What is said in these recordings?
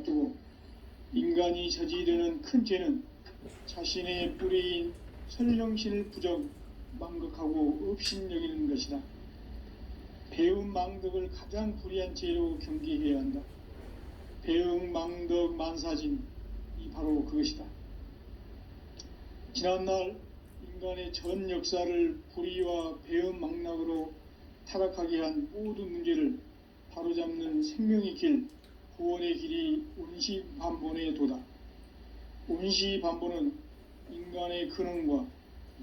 두고 인간이 저지르는 큰 죄는 자신의 뿌리인 설령신을 부정, 망극하고 업신여기는 것이다. 배움 망덕을 가장 불의한 죄로 경계해야 한다. 배움 망덕 만사진, 이 바로 그것이다. 지난날 인간의 전 역사를 불의와 배움 망락으로 타락하게 한 모든 문제를 바로잡는 생명의 길, 구원의 길이 운시반본의 도다. 운시반본은 인간의 근원과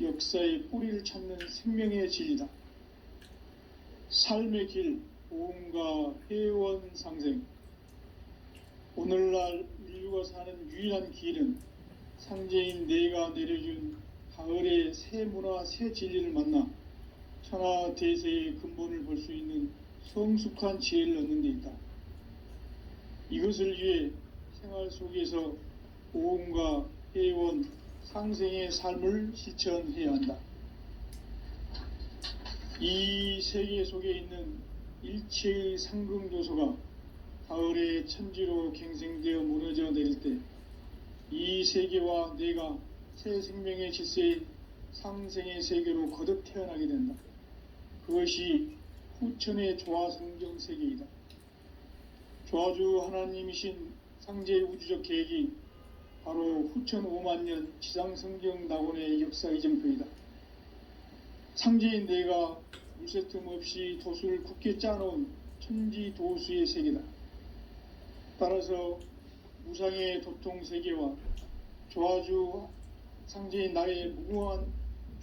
역사의 뿌리를 찾는 생명의 진리다. 삶의 길, 보험과 회원 상생. 오늘날 인류가 사는 유일한 길은 상제인 내가 내려준 가을의 새 문화, 새 진리를 만나 천하 대세의 근본을 볼 수 있는 성숙한 지혜를 얻는 데 있다. 이것을 위해 생활 속에서 보험과 회원, 상생의 삶을 실천해야 한다. 이 세계 속에 있는 일체의 상금도서가 가을의 천지로 갱생되어 무너져 내릴 때 이 세계와 내가 새 생명의 질서인 상생의 세계로 거듭 태어나게 된다. 그것이 후천의 조화성경 세계이다. 조화주 하나님이신 상제의 우주적 계획이 바로 후천 5만년 지상성경 낙원의 역사 이정표이다. 상제인 내가 물새 틈 없이 도수를 굳게 짜놓은 천지 도수의 세계다. 따라서 무상의 도통 세계와 조화주 상제인 나의 무궁한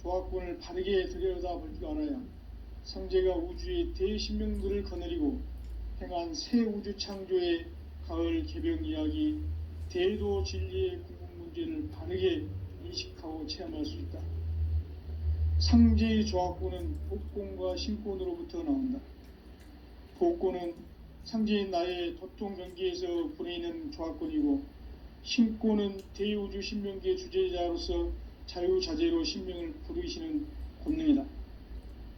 조화권을 바르게 들여다볼 줄 알아야 상제가 우주의 대신명들을 거느리고 행한 새 우주 창조의 가을 개병 이야기, 대도 진리의 궁극 문제를 바르게 인식하고 체험할 수 있다. 상제의 조화권은 복권과 신권으로부터 나온다. 복권은 상제인 나의 도통 경계에서 부리는 조화권이고, 신권은 대우주 신명계 주제자로서 자유자재로 신명을 부르시는 권능이다.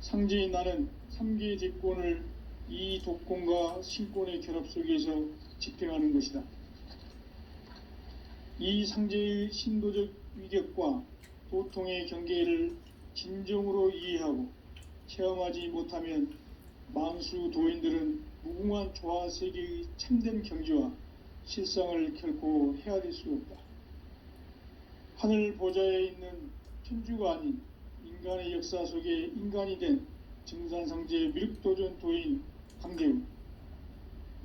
상제인 나는 3개의 대권을 이 독권과 신권의 결합 속에서 집행하는 것이다. 이 상제의 신도적 위격과 도통의 경계를 진정으로 이해하고 체험하지 못하면 만수 도인들은 무궁한 조화세계의 참된 경지와 실상을 결코 헤아릴 수 없다. 하늘 보좌에 있는 천주가 아닌 인간의 역사 속에 인간이 된 증산상제 미륵도전 도인 강대우,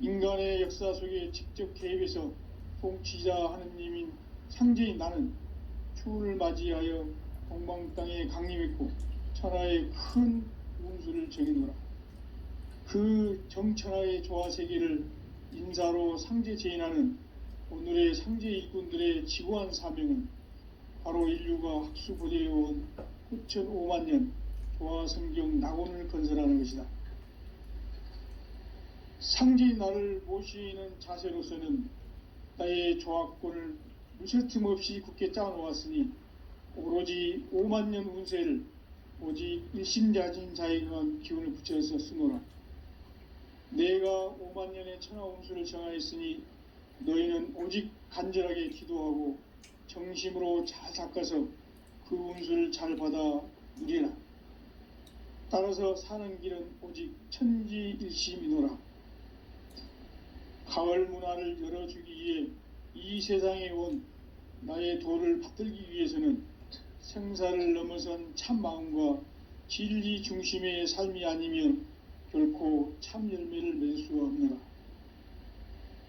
인간의 역사 속에 직접 개입해서 통치자 하느님인 상제인 나는 추운을 맞이하여 동방 땅에 강림했고 천하의 큰 운수를 정해노라. 그 정천하의 조화세계를 인사로 상제 제인하는 오늘의 상제 일꾼들의 지고한 사명은 바로 인류가 학수고대해온 후천 5만년 조화성경 낙원을 건설하는 것이다. 상제인 나를 모시는 자세로서는 나의 조화권을 무쇠틈 없이 굳게 짜놓았으니 오로지 5만년 운세를 오직 일심자진 자에게만 기운을 붙여서 쓰노라. 내가 5만년의 천하 운수를 정하였으니 너희는 오직 간절하게 기도하고 정심으로 잘 닦아서 그 운수를 잘 받아 누리라. 따라서 사는 길은 오직 천지일심이노라. 가을 문화를 열어주기 위해 이 세상에 온 나의 도를 받들기 위해서는 생사를 넘어선 참 마음과 진리 중심의 삶이 아니면 결코 참 열매를 맺을 수가 없노라.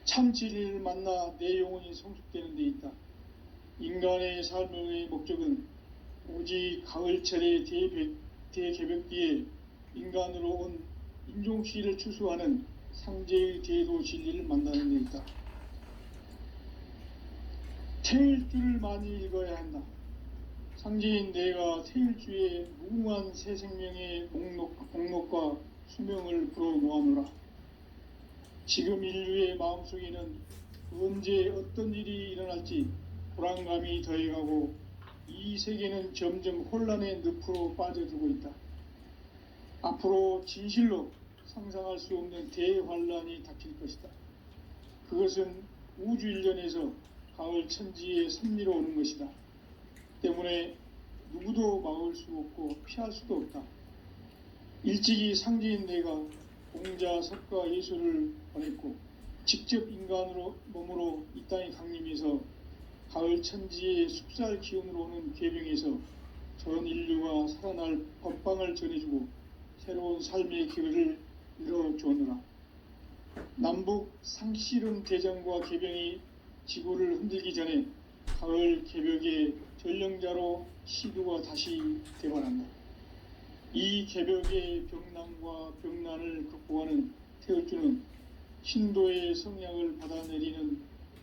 참 진리를 만나 내 영혼이 성숙되는 데 있다. 인간의 삶의 목적은 오직 가을철의 대개벽기에 인간으로 온 인종씨를 추수하는 상제의 대도 진리를 만나는 데 있다. 태일주를 많이 읽어야 한다. 상제인 내가 태일주의 무궁한 새 생명의 목록과 수명을 불어놓아노라. 지금 인류의 마음속에는 언제 어떤 일이 일어날지 불안감이 더해가고 이 세계는 점점 혼란의 늪으로 빠져들고 있다. 앞으로 진실로 상상할 수 없는 대환란이 닥칠 것이다. 그것은 우주 일련에서 가을 천지에 섭리로 오는 것이다. 때문에 누구도 막을 수 없고 피할 수도 없다. 일찍이 상제인 내가 공자, 석가, 예수를 보냈고 직접 인간으로 몸으로 이 땅에 강림해서 가을 천지의 숲살 기운으로 오는 궤병에서 전 인류가 살아날 법방을 전해주고 새로운 삶의 기회를 열어주었노라. 남북 상씨름 대전과 개병이 지구를 흔들기 전에 가을 개벽의 전령자로 시두가 다시 대발한다. 이 개벽의 병남과 병난을 극복하는 태울주는 신도의 성량을 받아내리는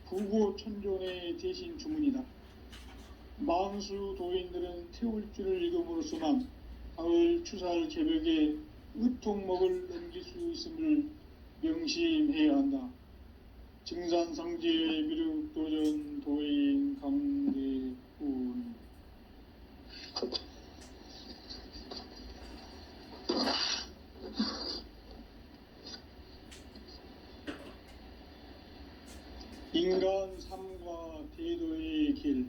부고천존의 대신 주문이다. 만수 도인들은 태울주를 읽음으로써만 가을 추살 개벽의 의통목을 넘길 수 있음을 명심해야 한다. 증산상제 미륵도전 도인 강대훈. 인간 삶과 대도의 길.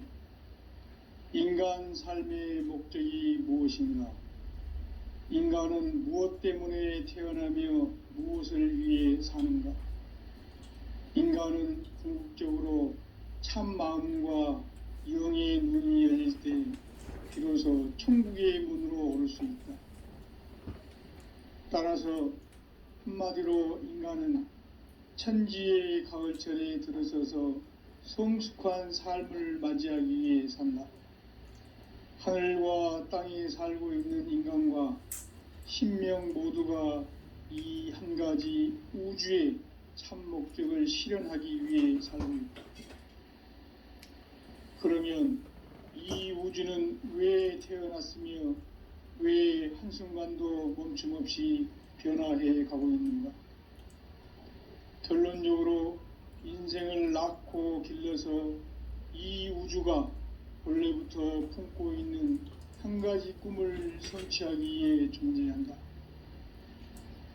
인간 삶의 목적이 무엇인가? 인간은 무엇 때문에 태어나며 무엇을 위해 사는가? 인간은 궁극적으로 참 마음과 영의 눈이 열릴 때 비로소 천국의 문으로 오를 수 있다. 따라서 한마디로 인간은 천지의 가을철에 들어서서 성숙한 삶을 맞이하기 위해 산다. 하늘과 땅에 살고 있는 인간과 신명 모두가 이 한 가지 우주의 참 목적을 실현하기 위해 살고 있다. 그러면 이 우주는 왜 태어났으며 왜 한순간도 멈춤없이 변화해 가고 있는가? 결론적으로 인생을 낳고 길러서 이 우주가 본래부터 품고 있는 한 가지 꿈을 성취하기 위해 존재한다.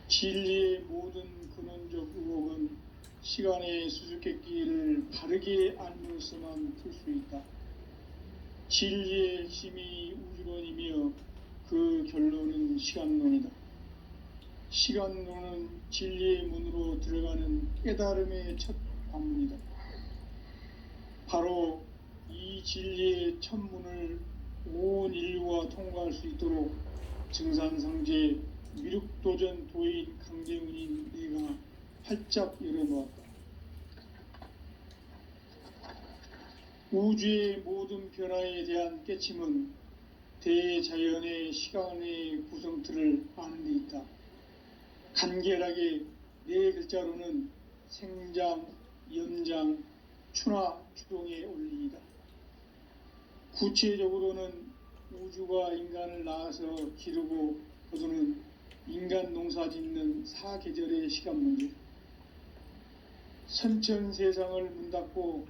진리의 모든 근원적 의혹은 시간의 수수께끼를 바르게 알므로서만 풀 수 있다. 진리의 핵심이 우주론이며 그 결론은 시간론이다. 시간론은 진리의 문으로 들어가는 깨달음의 첫 관문이다. 바로 이 진리의 첫 문을 온 인류가 통과할 수 있도록 증산상제 미륵도전 도인 강대훈인 내가 활짝 열어놓았다. 우주의 모든 변화에 대한 깨침은 대자연의 시간의 구성틀을 아는 데 있다. 간결하게 네 글자로는 생장, 연장, 추나 추동의 원리이다. 구체적으로는 우주가 인간을 낳아서 기르고 거두는 인간 농사 짓는 사계절의 시간 문제. 선천 세상을 문 닫고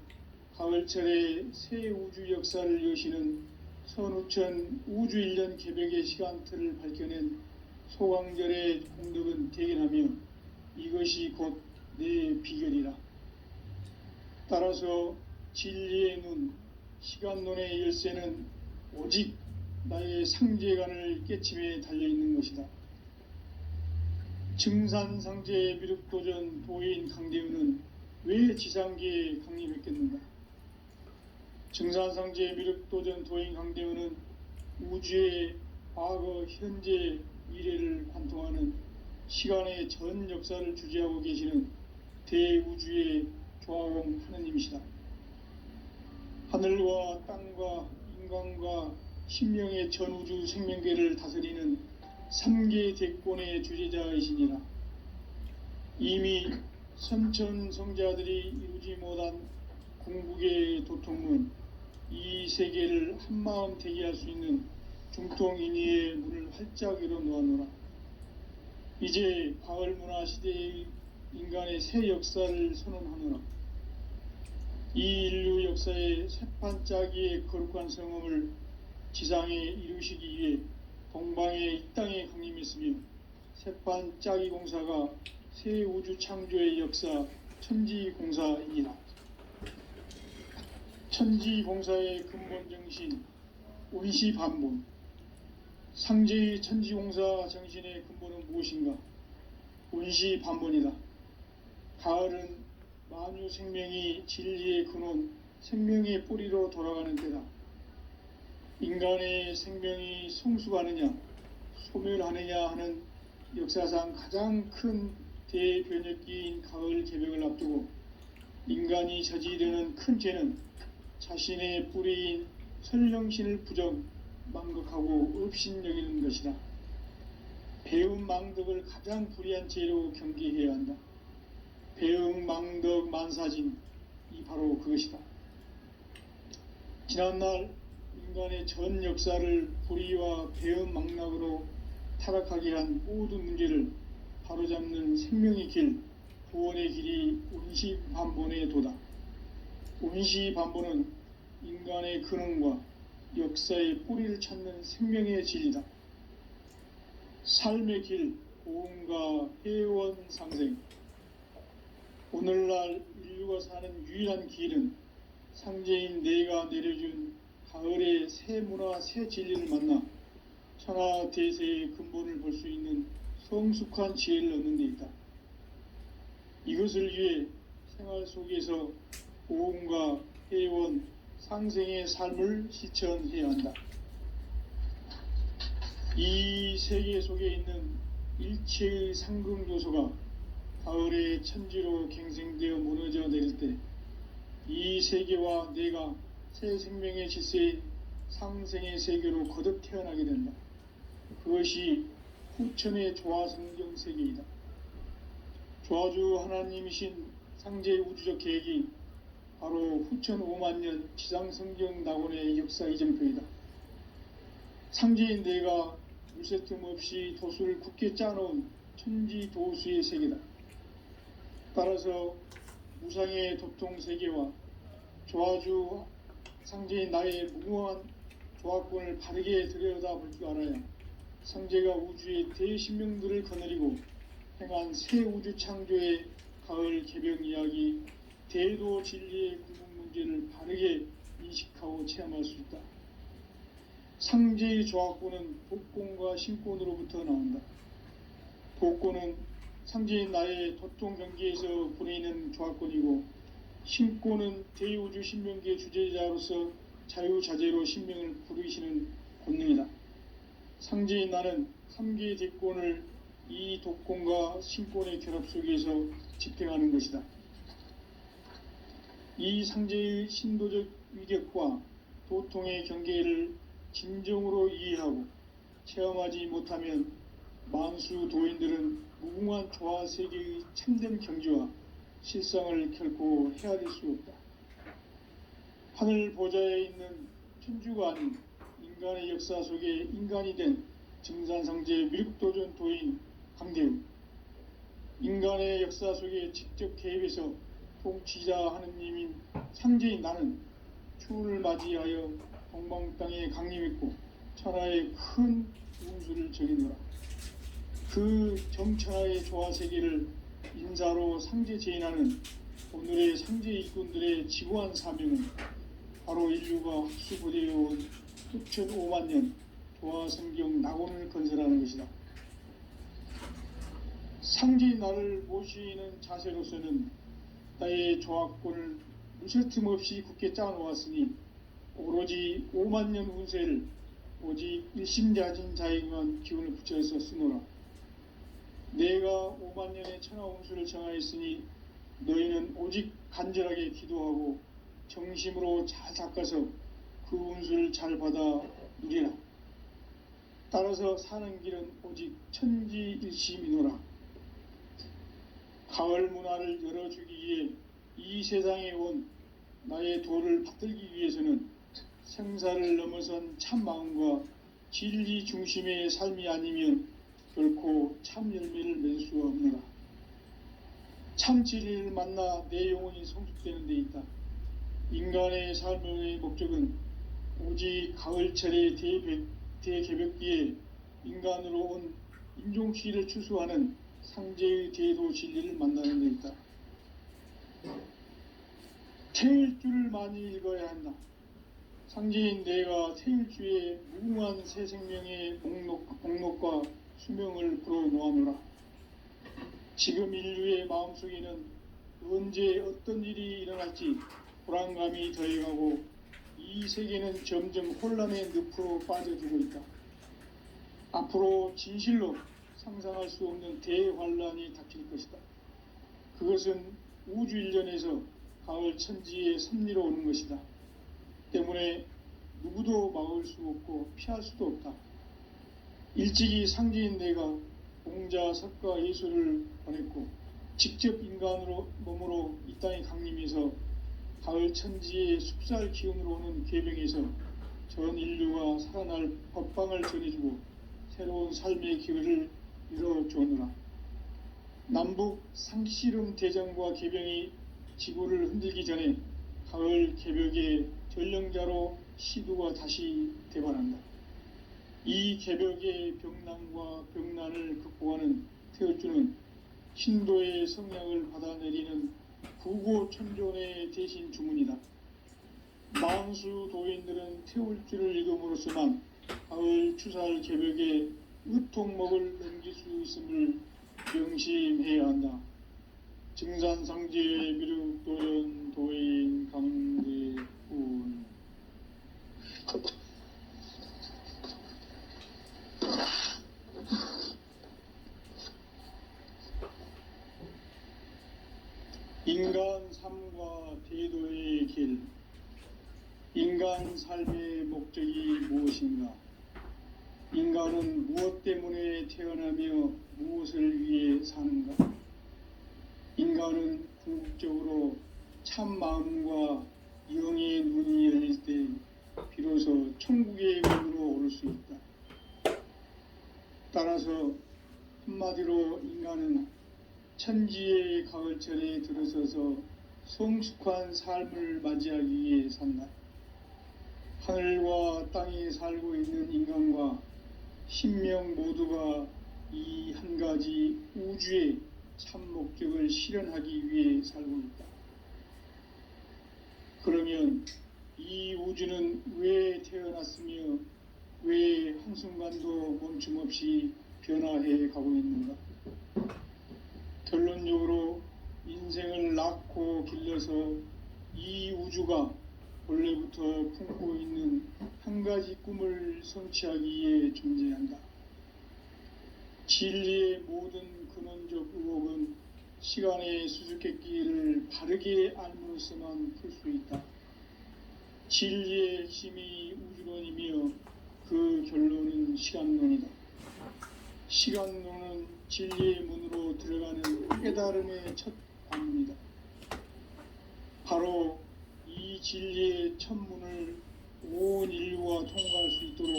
가을철에 새 우주 역사를 여시는 선우천 우주일년 개벽의 시간틀을 밝혀낸 소강절의 공덕은 대견하며 이것이 곧 내 비결이라. 따라서 진리의 눈, 시간론의 열쇠는 오직 나의 상제관을 깨침에 달려있는 것이다. 증산상제 미륵도전 도인 강대훈은 왜 지상계에 강림했겠는가? 증산상제 미륵도전 도인 강대훈은 우주의 과거, 현재, 미래를 관통하는 시간의 전 역사를 주재하고 계시는 대우주의 조화공 하느님이시다. 하늘과 땅과 인간과 신명의 전우주 생명계를 다스리는 3계 대권의 주재자이시니라. 이미 선천 성자들이 이루지 못한 궁극의 도통문, 이 세계를 한마음 되게 할 수 있는 중통인의의 문을 활짝 열어놓았노라. 이제 가을 문화 시대의 인간의 새 역사를 선언하노라. 이 인류 역사의 새판짜기의 거룩한 성음을 지상에 이루시기 위해 동방의 이 땅에 강림했으며 새판짜기 공사가 새 우주 창조의 역사 천지공사이니라. 천지공사의 근본 정신, 온시반본. 상제의 천지공사 정신의 근본은 무엇인가? 온시반본이다. 가을은 만유 생명이 진리의 근원, 생명의 뿌리로 돌아가는 때다. 인간의 생명이 성숙하느냐, 소멸하느냐 하는 역사상 가장 큰 대변혁기인 가을 개벽을 앞두고 인간이 저지르는 큰 죄는 자신의 뿌리인 설령신을 부정, 망극하고 업신여기는 것이다. 배움 망덕을 가장 불의한 죄로 경계해야 한다. 배움 망덕 만사진, 이 바로 그것이다. 지난날 인간의 전 역사를 불의와 배움 망락으로 타락하게 한 모든 문제를 바로잡는 생명의 길, 구원의 길이 온시반본의 도다. 온시반본은 인간의 근원과 역사의 뿌리를 찾는 생명의 진리다. 삶의 길, 고음과 회원 상생. 오늘날 인류가 사는 유일한 길은 상제인 내가 내려준 가을의 새 문화, 새 진리를 만나 천하 대세의 근본을 볼 수 있는 성숙한 지혜를 얻는 데 있다. 이것을 위해 생활 속에서 고음과 회원, 상생의 삶을 실천해야 한다. 이 세계 속에 있는 일체의 상금 요소가 가을의 천지로 갱생되어 무너져 내릴 때 이 세계와 내가 새 생명의 질서인 상생의 세계로 거듭 태어나게 된다. 그것이 후천의 조화성경 세계이다. 조화주 하나님이신 상제의 우주적 계획이 바로 후천 5만년 지상성경 낙원의 역사 이정표이다. 상제인 내가 물새 틈 없이 도수를 굳게 짜놓은 천지 도수의 세계다. 따라서 무상의 도통 세계와 조화주 상제인 나의 무궁한 조화권을 바르게 들여다볼 줄 알아야 상제가 우주의 대신명들을 거느리고 행한 새 우주 창조의 가을 개벽 이야기, 대도 진리의 궁극 문제를 바르게 인식하고 체험할 수 있다. 상제의 조화권은 복권과 신권으로부터 나온다. 복권은 상제인 나의 도통 경계에서 보내는 조화권이고, 신권은 대우주 신명기의 주제자로서 자유자재로 신명을 부르시는 권능이다. 상제인 나는 3개의 대권을 이 독권과 신권의 결합 속에서 집행하는 것이다. 이 상제의 신도적 위격과 도통의 경계를 진정으로 이해하고 체험하지 못하면 만수 도인들은 무궁한 조화 세계의 참된 경지와 실상을 결코 헤아릴 수 없다. 하늘 보좌에 있는 천주가 아닌 인간의 역사 속에 인간이 된 증산상제 미륵도전 도인 강대우, 인간의 역사 속에 직접 개입해서 통치자 하느님인 상제인 나는 추운을 맞이하여 동방 땅에 강림했고 천하의 큰 운수를 적이노라. 그 정천하의 조화 세계를 인사로 상제 제인하는 오늘의 상제 일꾼들의 지구한 사명은 바로 인류가 흡수되어 온 6,500년 조화 성경 낙원을 건설하는 것이다. 상제인 나를 모시는 자세로서는 나의 조화권을 무쇠틈 없이 굳게 짜놓았으니 오로지 5만년 운세를 오직 일심자진 자에게만 기운을 붙여서 쓰노라. 내가 5만년의 천하 운수를 정하였으니 너희는 오직 간절하게 기도하고 정심으로 잘 닦아서 그 운수를 잘 받아 누리라. 따라서 사는 길은 오직 천지일심이노라. 가을 문화를 열어주기 위해 이 세상에 온 나의 도를 받들기 위해서는 생사를 넘어선 참 마음과 진리 중심의 삶이 아니면 결코 참 열매를 맺을 수가 없노라. 참 진리를 만나 내 영혼이 성숙되는 데 있다. 인간의 삶의 목적은 오직 가을철의 대개벽기에 인간으로 온 인종시를 추수하는 상제의 대도 진리를 만나는 데 있다. 태일주를 많이 읽어야 한다. 상제인 내가 태일주의 무궁한 새 생명의 목록과 수명을 불어놓아노라. 지금 인류의 마음속에는 언제 어떤 일이 일어날지 불안감이 더해가고 이 세계는 점점 혼란의 늪으로 빠져들고 있다. 앞으로 진실로 상상할 수 없는 대환란이 닥칠 것이다. 그것은 우주 일련에서 가을 천지의 섭리로 오는 것이다. 때문에 누구도 막을 수 없고 피할 수도 없다. 일찍이 상제인 내가 공자, 석가, 예수를 보냈고 직접 인간으로 몸으로 이 땅에 강림해서 가을 천지의 숲살 기운으로 오는 계병에서 전 인류가 살아날 법방을 전해주고 새로운 삶의 기회를 열어주었노라. 남북 상씨름 대전과 계병이 지구를 흔들기 전에 가을 개벽의 전령자로 시두가 다시 대관한다. 이 개벽의 병난과 병난을 극복하는 태울주는 신도의 성량을 받아내리는 구고천존의 대신 주문이다. 만수 도인들은 태울주를 읽음으로써만 가을 추살 개벽의 의통목을 넘길 수 있음을 명심해야 한다. 증산상제 미륵도연 도인 강대훈. 인간 삶과 대도의 길. 인간 삶의 목적이 무엇인가? 인간은 무엇 때문에 태어나며 무엇을 위해 사는가? 인간은 궁극적으로 참 마음과 영의 눈이 열릴 때 비로소 천국의 문으로 오를 수 있다. 따라서 한마디로 인간은 천지의 가을철에 들어서서 성숙한 삶을 맞이하기 위해 산다. 하늘과 땅에 살고 있는 인간과 신명 모두가 이 한 가지 우주의 참 목적을 실현하기 위해 살고 있다. 그러면 이 우주는 왜 태어났으며 왜 한순간도 멈춤없이 변화해 가고 있는가? 결론적으로 인생을 낳고 길러서 이 우주가 원래부터 품고 있는 한 가지 꿈을 성취하기 위해 존재한다. 진리의 모든 근원적 의혹은 시간의 수수께끼를 바르게 알므로서만 풀 수 있다. 진리의 핵심이 우주론이며 그 결론은 시간론이다. 시간론은 진리의 문으로 들어가는 깨달음의 첫 관문이다. 바로 이 진리의 첫 문을 온 인류가 통과할 수 있도록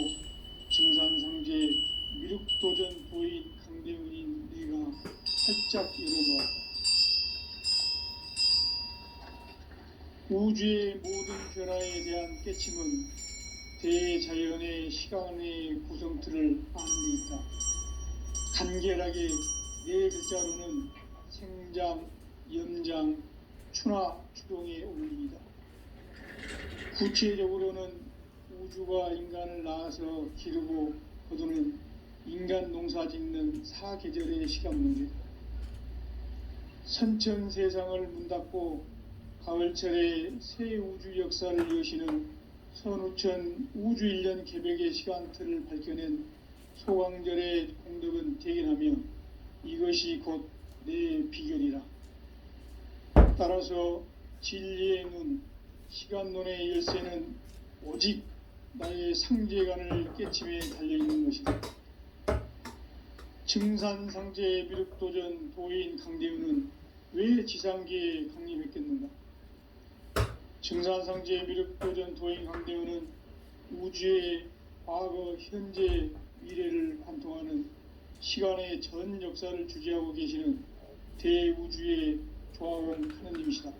증산상제 미륵도전 도인 강대훈인 내가 활짝 열어놓았다. 우주의 모든 변화에 대한 깨침은 대자연의 시간의 구성틀을 아는 데 있다. 간결하게 네 글자로는 생장, 연장, 추나 추동의 원리이다. 구체적으로는 우주가 인간을 낳아서 기르고 거두는 인간 농사 짓는 사계절의 시간 문제다. 선천 세상을 문 닫고 가을철에 새 우주 역사를 여시는 선우천 우주일년 개벽의 시간틀을 밝혀낸 소강절의 공덕은 대견하며 이것이 곧 내 비결이라. 따라서 진리의 눈, 시간론의 열쇠는 오직 나의 상제관을 깨침에 달려있는 것이다. 증산상제 미륵도전 도인 강대훈은 왜 지상계에 강림했겠는가? 증산상제 미륵도전 도인 강대훈은 우주의 과거, 현재, 미래를 관통하는 시간의 전 역사를 주재하고 계시는 대우주의 조화원 하느님이시다.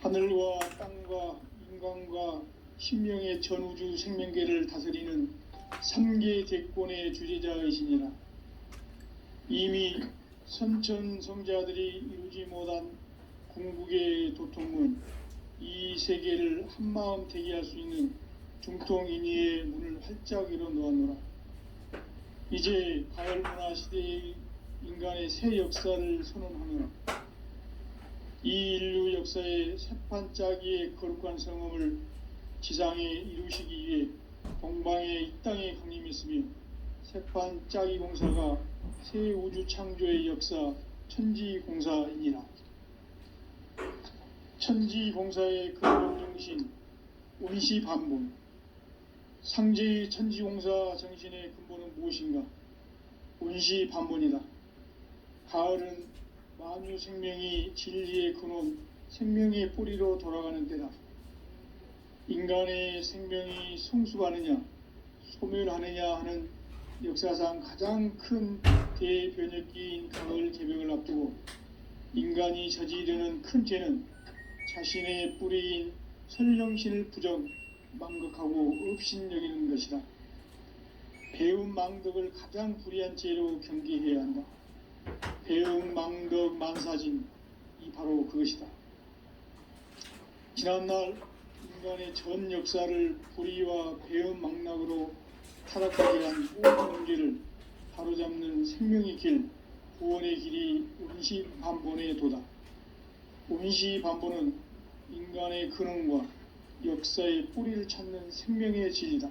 하늘과 땅과 인간과 신명의 전우주 생명계를 다스리는 3계 대권의 주재자이시니라. 이미 선천성자들이 이루지 못한 궁극의 도통문, 이 세계를 한마음 되게 할 수 있는 중통인의의 문을 활짝 열어 놓았노라. 이제 가을 문화 시대의 인간의 새 역사를 선언하노라. 이 인류 역사의 새판 짜기의 거룩한 성음을 지상에 이루시기 위해 동방의 이 땅에 강림했으며 새판 짜기 공사가 새 우주 창조의 역사 천지공사이니라. 천지공사의 근본 정신 운시반본. 상제의 천지공사 정신의 근본은 무엇인가? 운시반본이다. 가을은 만유 생명이 진리의 근원, 생명의 뿌리로 돌아가는 때다. 인간의 생명이 성숙하느냐, 소멸하느냐 하는 역사상 가장 큰 대변혁기인 가을 개벽을 앞두고 인간이 저지르는 큰 죄는 자신의 뿌리인 선령신을 부정, 망극하고 업신여기는 것이다. 배움 망덕을 가장 불의한 죄로 경계해야 한다. 배움 망덕 만사진, 이 바로 그것이다. 지난날 인간의 전 역사를 불의와 배움 망락으로 타락하게 한 모든 문제를 바로잡는 생명의 길, 구원의 길이 운시반본의 도다. 운시반본은 인간의 근원과 역사의 뿌리를 찾는 생명의 진리다.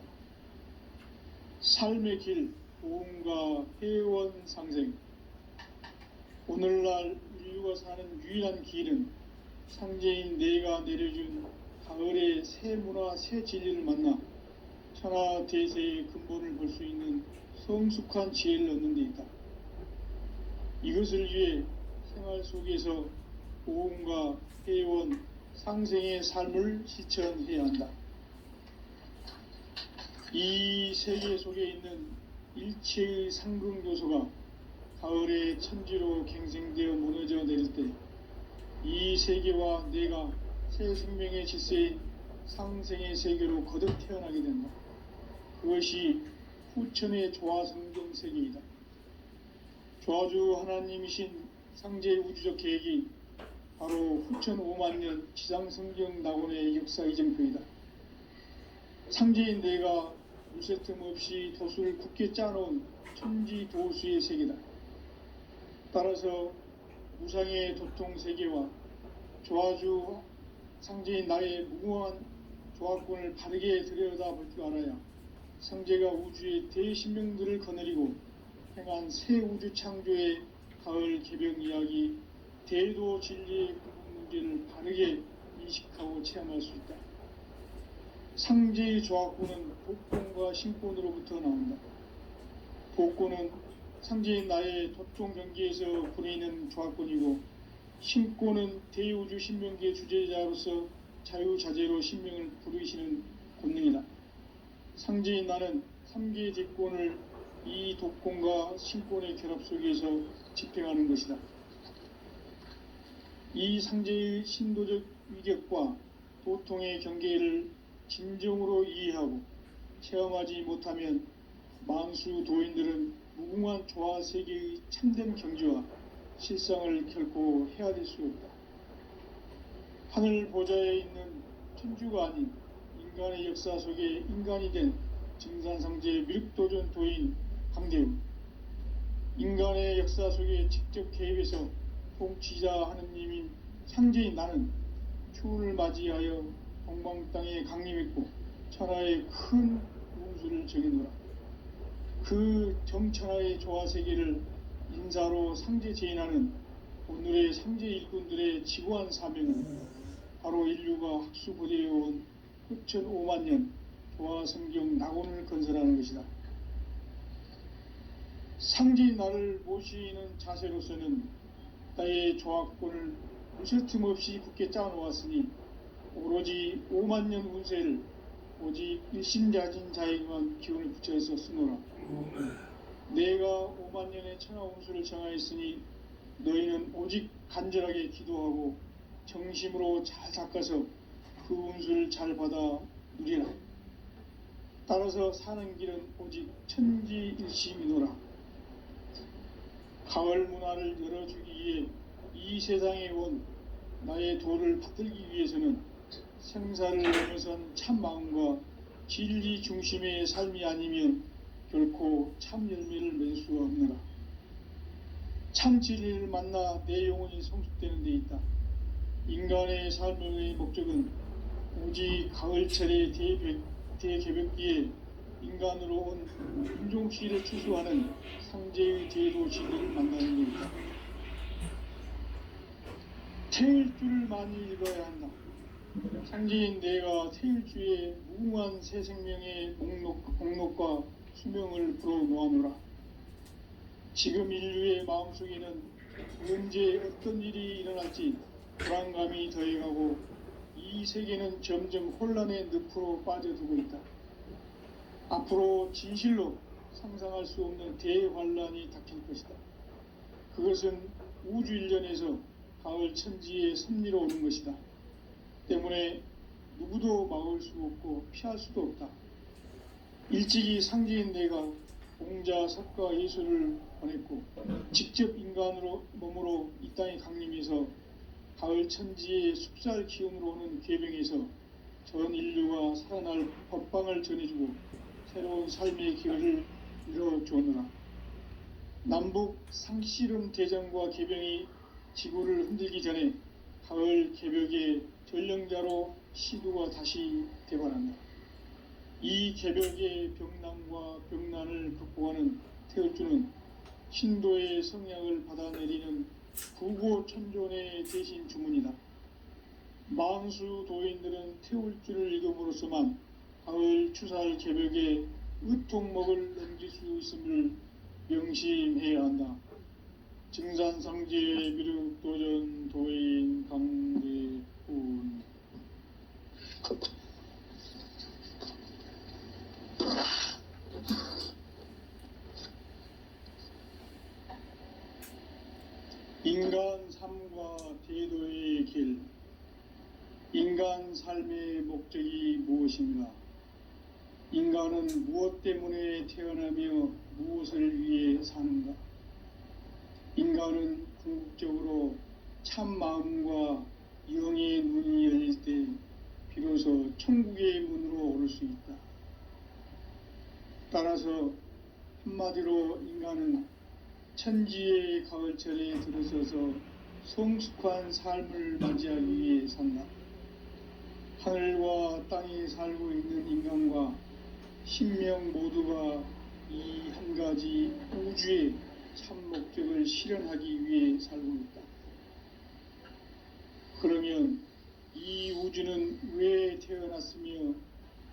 삶의 길, 보험과 회원 상생. 오늘날 인류가 사는 유일한 길은 상제인 내가 내려준 가을의 새 문화, 새 진리를 만나 천하 대세의 근본을 볼 수 있는 성숙한 지혜를 얻는 데 있다. 이것을 위해 생활 속에서 보험과 회원, 상생의 삶을 실천해야 한다. 이 세계 속에 있는 일체의 상극 요소가 가을의 천지로 갱생되어 무너져 내릴 때 이 세계와 내가 새 생명의 질서인 상생의 세계로 거듭 태어나게 된다. 그것이 후천의 조화성경 세계이다. 조화주 하나님이신 상제의 우주적 계획이 바로 후천 5만년 지상성경 낙원의 역사 이정표이다. 상제인 내가 무쇠틈 없이 도수를 굳게 짜놓은 천지도수의 세계다. 따라서 무상의 도통세계와 조화주 상제인 나의 무궁한 조화권을 바르게 들여다볼 줄 알아야 상제가 우주의 대신명들을 거느리고 행한 새 우주 창조의 가을 개벽 이야기, 대도 진리의 구분 문제를 바르게 인식하고 체험할 수 있다. 상제의 조화권은 복권과 신권으로부터 나온다. 복권은 상제인 나의 도통 경계에서 부리는 조화권이고, 신권은 대우주 신명기의 주제자로서 자유자재로 신명을 부르시는 권능이다. 상제인 나는 3개의 직권을 이 독권과 신권의 결합 속에서 집행하는 것이다. 이 상제의 신도적 위격과 도통의 경계를 진정으로 이해하고 체험하지 못하면 만수 도인들은 무궁한 조화 세계의 참된 경지와 실상을 결코 헤아릴 수 없다. 하늘 보좌에 있는 천주가 아닌 인간의 역사 속에 인간이 된 증산상제의 미륵도전 도인 강대우, 인간의 역사 속에 직접 개입해서 통치자 하느님인 상제인 나는 추운을 맞이하여 동방 땅에 강림했고 천하의 큰 운수를 정해노라. 그 정천하의 조화세계를 인사로 상제 제인하는 오늘의 상제 일꾼들의 지구한 사명은 바로 인류가 학수고대해온 후천 5만년 조화성경 낙원을 건설하는 것이다. 상제인 나를 모시는 자세로서는 나의 조화권을 무쇠틈 없이 굳게 짜놓았으니 오로지 5만년 운세를 오직 일심자진 자에게만 기운을 붙여서 쓰노라. 내가 5만년의 천하 운수를 정하였으니 너희는 오직 간절하게 기도하고 정심으로 잘 닦아서 그 운수를 잘 받아 누리라. 따라서 사는 길은 오직 천지일심이노라. 가을 문화를 열어주기 위해 이 세상에 온 나의 도를 받들기 위해서는 생사를 넘어선 참 마음과 진리 중심의 삶이 아니면 결코 참 열매를 맺을 수가 없노라. 참 진리를 만나 내 영혼이 성숙되는 데 있다. 인간의 삶의 목적은 오직 가을철의 대개벽기에 인간으로 온 인종시를 추수하는 상제의 제도 진리를 만나는 것이다. 태일주를 많이 읽어야 한다. 상제인 내가 태일주의 무궁한 새 생명의 목록과 수명을 불어놓아노라. 지금 인류의 마음속에는 언제 어떤 일이 일어날지 불안감이 더해가고 이 세계는 점점 혼란의 늪으로 빠져들고 있다. 앞으로 진실로 상상할 수 없는 대환란이 닥칠 것이다. 그것은 우주 일련에서 가을 천지의 섭리로 오는 것이다. 때문에 누구도 막을 수 없고 피할 수도 없다. 일찍이 상제인 내가 공자, 석가, 예수를 보냈고 직접 인간으로 몸으로 이 땅에 강림해서 가을 천지의 숲살 기운으로 오는 계병에서 전 인류가 살아날 법방을 전해주고 새로운 삶의 기회를 이뤄주느라. 남북 상씨름 대전과 계병이 지구를 흔들기 전에 가을 개벽의 전령자로 시두가 다시 되관한다. 이 개벽의 병난과 병난을 극복하는 태을주는 신도의 성약을 받아내리는 구고천존의 대신 주문이다. 만수 도인들은 태울주를 읽음으로써만 가을 추살 개벽의 의통목을 넘길 수 있음을 명심해야 한다. 증산상제 미륵도전 도인 강대훈. 인간 삶과 대도의 길. 인간 삶의 목적이 무엇인가? 인간은 무엇 때문에 태어나며 무엇을 위해 사는가? 인간은 궁극적으로 참 마음과 영의 눈이 열릴 때 비로소 천국의 문으로 오를 수 있다. 따라서 한마디로 인간은 천지의 가을철에 들어서서 성숙한 삶을 맞이하기 위해 산다. 하늘과 땅에 살고 있는 인간과 신명 모두가 이 한 가지 우주의 참 목적을 실현하기 위해 살고 있다. 그러면 이 우주는 왜 태어났으며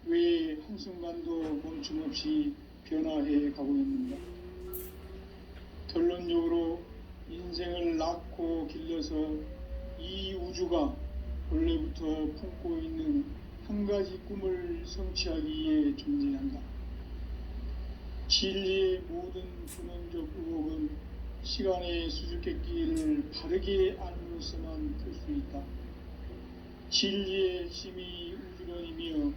왜 한순간도 멈춤없이 변화해 가고 있는가? 결론적으로 인생을 낳고 길러서 이 우주가 원래부터 품고 있는 한 가지 꿈을 성취하기 위해 존재한다. 진리의 모든 근원적 의혹은 시간의 수수께끼를 바르게 알므로서만 풀 수 있다. 진리의 핵심이 우주론이며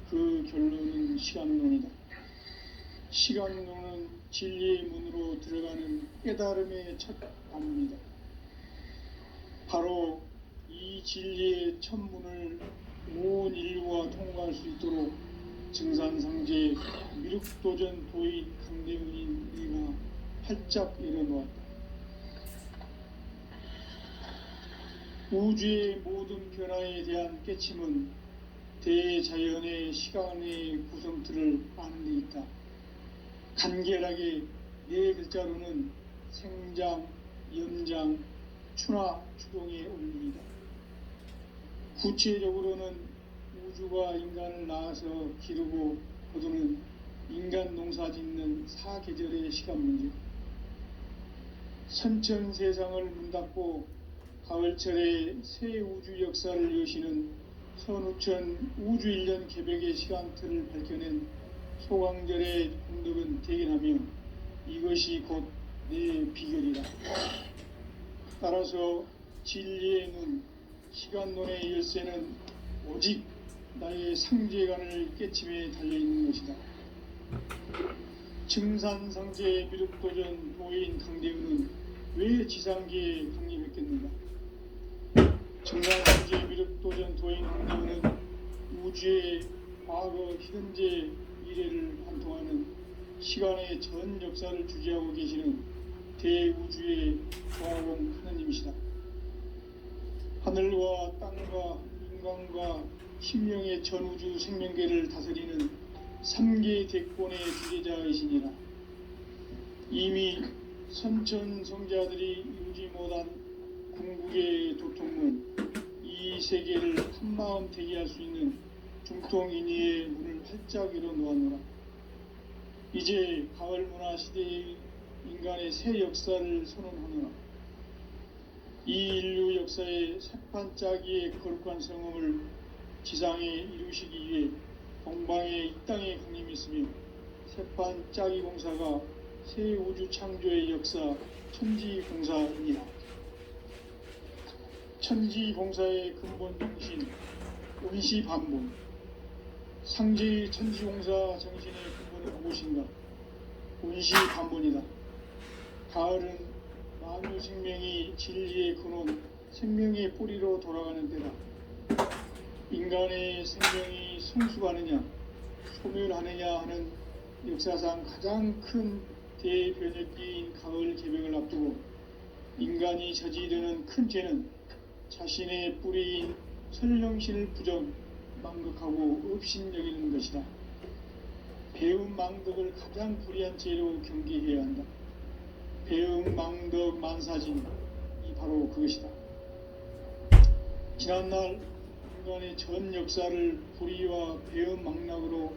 그 결론은 시간론이다. 시간론은 진리의 문으로 들어가는 깨달음의 첫 단입니다. 바로 이 진리의 첫 문을 온 인류가 통과할 수 있도록 증산상제 미륵도전 도인 강대훈인 네가 활짝 열어놓았다. 우주의 모든 변화에 대한 깨침은 대자연의 시간의 구성틀을 아는 데 있다. 간결하게 네 글자로는 생장, 연장, 추나 추동의 원리이다. 구체적으로는 우주가 인간을 낳아서 기르고 거두는 인간 농사 짓는 사계절의 시간 문제. 선천 세상을 문닫고 가을철에 새 우주 역사를 여시는 선우천 우주 일년 개벽의 시간틀을 밝혀낸 소강절의 공덕은 대견하며 이것이 곧 내 비결이다. 따라서 진리의 눈, 시간론의 열쇠는 오직 나의 상제관을 깨침에 달려있는 것이다. 증산상제 미륵도전 도인 강대훈은 왜 지상계에 강림했겠는가? 증강현재 미륵도전 도인 황대원은 우주의 과거, 현재, 미래를 관통하는 시간의 전 역사를 주재하고 계시는 대우주의 조화원 하느님이시다. 하늘과 땅과 인간과 신명의 전우주 생명계를 다스리는 3계 대권의 주재자이시니라. 이미 선천성자들이 이루지 못한 궁극의 도통문, 이 세계를 한마음 대기할 수 있는 중통인의의 문을 활짝 열어놓았노라. 이제 가을 문화 시대의 인간의 새 역사를 선언하노라. 이 인류 역사의 새판짜기의 거룩한 성음을 지상에 이루시기 위해 동방의 이 땅에 강림했으며 새판짜기 공사가 새 우주 창조의 역사 천지공사입니다. 천지공사의 근본 정신 온시반본, 상제의 천지공사 정신의 근본은 무엇인가? 온시반본이다. 가을은 만유 생명이 진리의 근원, 생명의 뿌리로 돌아가는 때다. 인간의 생명이 성숙하느냐, 소멸하느냐 하는 역사상 가장 큰 대변혁기인 가을 개벽을 앞두고 인간이 저지르는 큰 죄는 자신의 뿌리인 설령신을 부정, 망극하고 업신여기는 것이다. 배움 망덕을 가장 불의한 죄로 경계해야 한다. 배움 망덕 만사진이 바로 그것이다. 지난날 인간의 전 역사를 불의와 배움 망락으로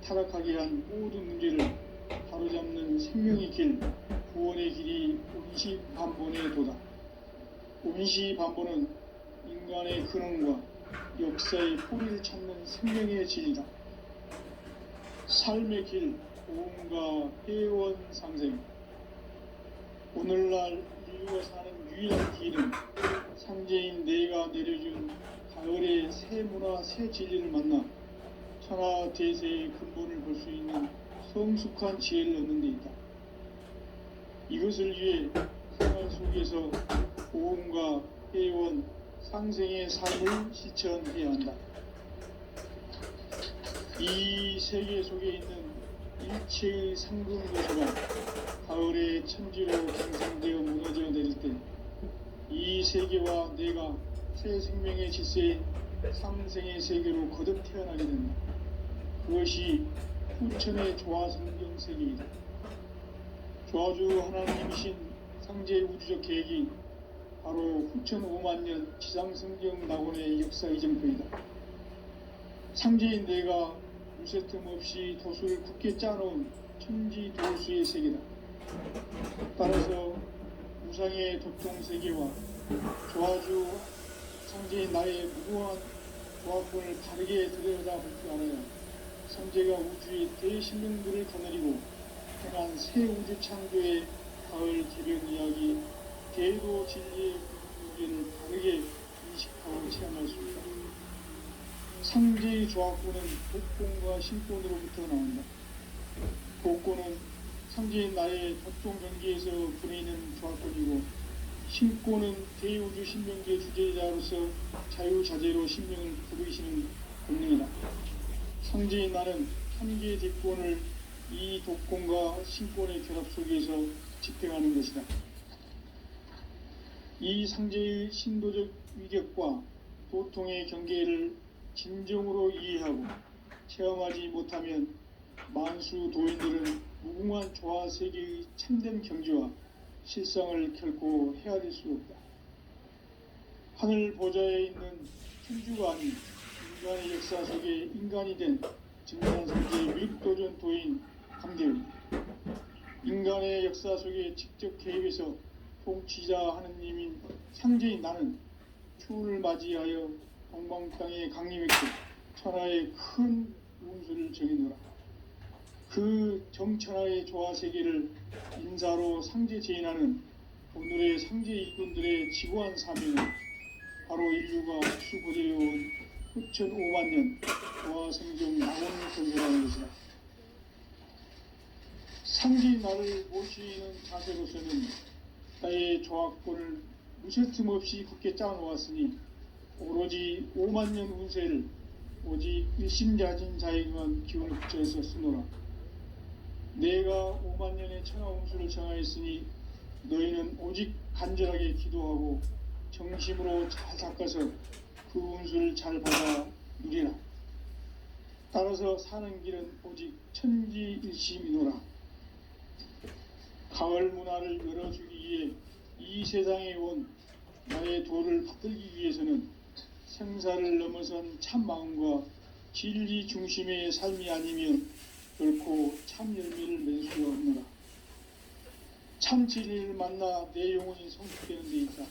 타락하게 한 모든 문제를 바로잡는 생명의 길, 구원의 길이 온시반본의 도다. 온시반본은 인간의 근원과 역사의 뿌리를 찾는 생명의 진리다. 삶의 길, 고음과 회원 상생. 오늘날 인류가 사는 유일한 길은 상제인 내가 내려준 가을의 새 문화, 새 진리를 만나 천하 대세의 근본을 볼 수 있는 성숙한 지혜를 얻는 데 있다. 이것을 위해 생활 속에서 고음과 회원, 상생의 삶을 실천해야 한다. 이 세계 속에 있는 일체의 상금 요소가 가을의 천지로 갱생되어 무너져 내릴 때 이 세계와 내가 새 생명의 질서인 상생의 세계로 거듭 태어나게 된다. 그것이 후천의 조화성경 세계이다. 조화주 하나님이신 상제 우주적 계획이 바로 후천 5만 년 지상성경 낙원의 역사 이정표이다. 상제인 내가 무쇠 틈 없이 도수를 굳게 짜놓은 천지 도수의 세계다. 따라서 무상의 도통 세계와 조화주 상제인 나의 무고한 조화권을 다르게 들여다볼 줄 알아야 상제가 우주의 대신명들을 거느리고 행한 새 우주 창조의 가을 개변 이야기, 대도 진리의 무게를 다르게 인식하고 체험할 수 있다. 상제의 조합권은 복권과 신권으로부터 나온다. 복권은 상제인 나의 도통 경계에서 부리는 조합권이고, 신권은 대우주 신명계 주제자로서 자유자재로 신명을 부르시는 본능이다. 상제인 나는 한계의 대권을 이 독권과 신권의 결합 속에서 집행하는 것이다. 이 상제의 신도적 위격과 도통의 경계를 진정으로 이해하고 체험하지 못하면 만수 도인들은 무궁한 조화 세계의 참된 경지와 실상을 결코 헤아릴 수 없다. 하늘 보좌에 있는 천주가 아닌 인간의 역사 속에 인간이 된 증산상제의 미륵도전 도인 강대훈, 인간의 역사 속에 직접 개입해서 통치자 하느님인 상제인 나는 추운을 맞이하여 동방 땅에 강림했고 천하의 큰 운수를 정해노라. 그 정천하의 조화 세계를 인사로 상제 제인하는 오늘의 상제 일꾼들의 지고한 사명은 바로 인류가 수고되어온 후천 5만 년 조화 생존 낙원 건설하는 것이다. 상제인 나를 모시는 자세로서는 나의 조합권을 무쇠 틈 없이 굳게 짜놓았으니 오로지 5만 년 운세를 오직 일심가진 자에게만 기운을 붙여서 쓰노라. 내가 5만 년의 천하 운수를 정하였으니 너희는 오직 간절하게 기도하고 정심으로 잘 닦아서 그 운수를 잘 받아 누리라. 따라서 사는 길은 오직 천지일심이노라. 가을 문화를 열어주기 위해 이 세상에 온 나의 도를 받들기 위해서는 생사를 넘어선 참 마음과 진리 중심의 삶이 아니면 결코 참 열매를 맺을 수가 없노라. 참 진리를 만나 내 영혼이 성숙되는 데 있다.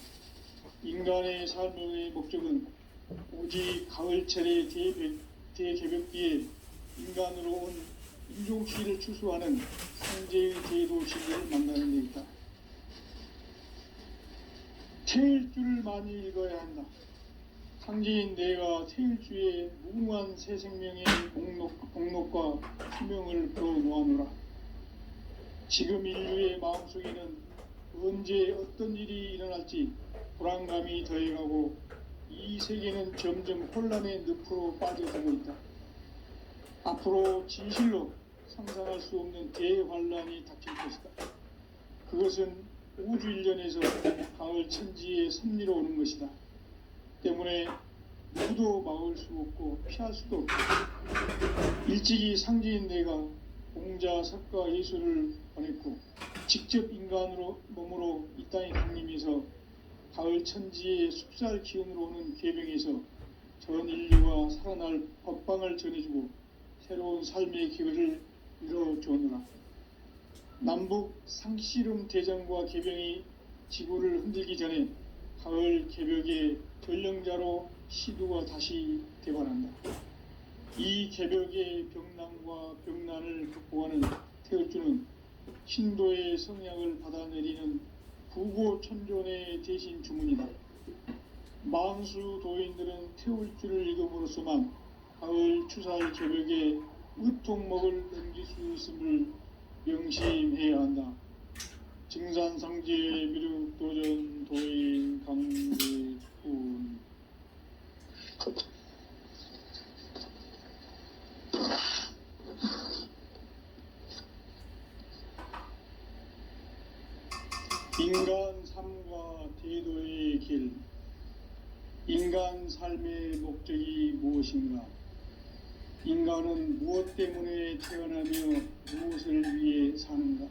인간의 삶의 목적은 오직 가을철의 대개벽기에 인간으로 온 인종시를 추수하는 상제의 제도 진리를 만나는 데 있다. 태일주를 많이 읽어야 한다. 상제인 내가 태일주의 무궁한 새 생명의 복록과 수명을 풀어놓아노라. 지금 인류의 마음속에는 언제 어떤 일이 일어날지 불안감이 더해가고 이 세계는 점점 혼란의 늪으로 빠져들고 있다. 앞으로 진실로 상상할 수 없는 대환란이 닥칠 것이다. 그것은 우주 일련에서 가을 천지의 섭리로 오는 것이다. 때문에 누구도 막을 수 없고 피할 수도 없다. 일찍이 상제인 내가 공자, 석가, 예수를 보냈고 직접 인간으로 몸으로 이 땅에 강림해서 가을 천지의 숲살 기운으로 오는 계병에서 전 인류가 살아날 법방을 전해주고 새로운 삶의 기회를 이뤄주었노라. 남북 상씨름 대전과 계병이 지구를 흔들기 전에 가을 개벽의 전령자로 시두가 다시 개발한다. 이 개벽의 병난과 병난을 극복하는 태울주는 신도의 성약을 받아내리는 부고천존의 대신 주문이다. 만수 도인들은 태울주를 읽음으로써만 가을 추살 개벽에 의통목을 넘길 수 있음을 명심해야 한다. 증산상제 미륵도전 도인 강대군. 인간 삶과 대도의 길. 인간 삶의 목적이 무엇인가? 인간은 무엇 때문에 태어나며 무엇을 위해 사는가?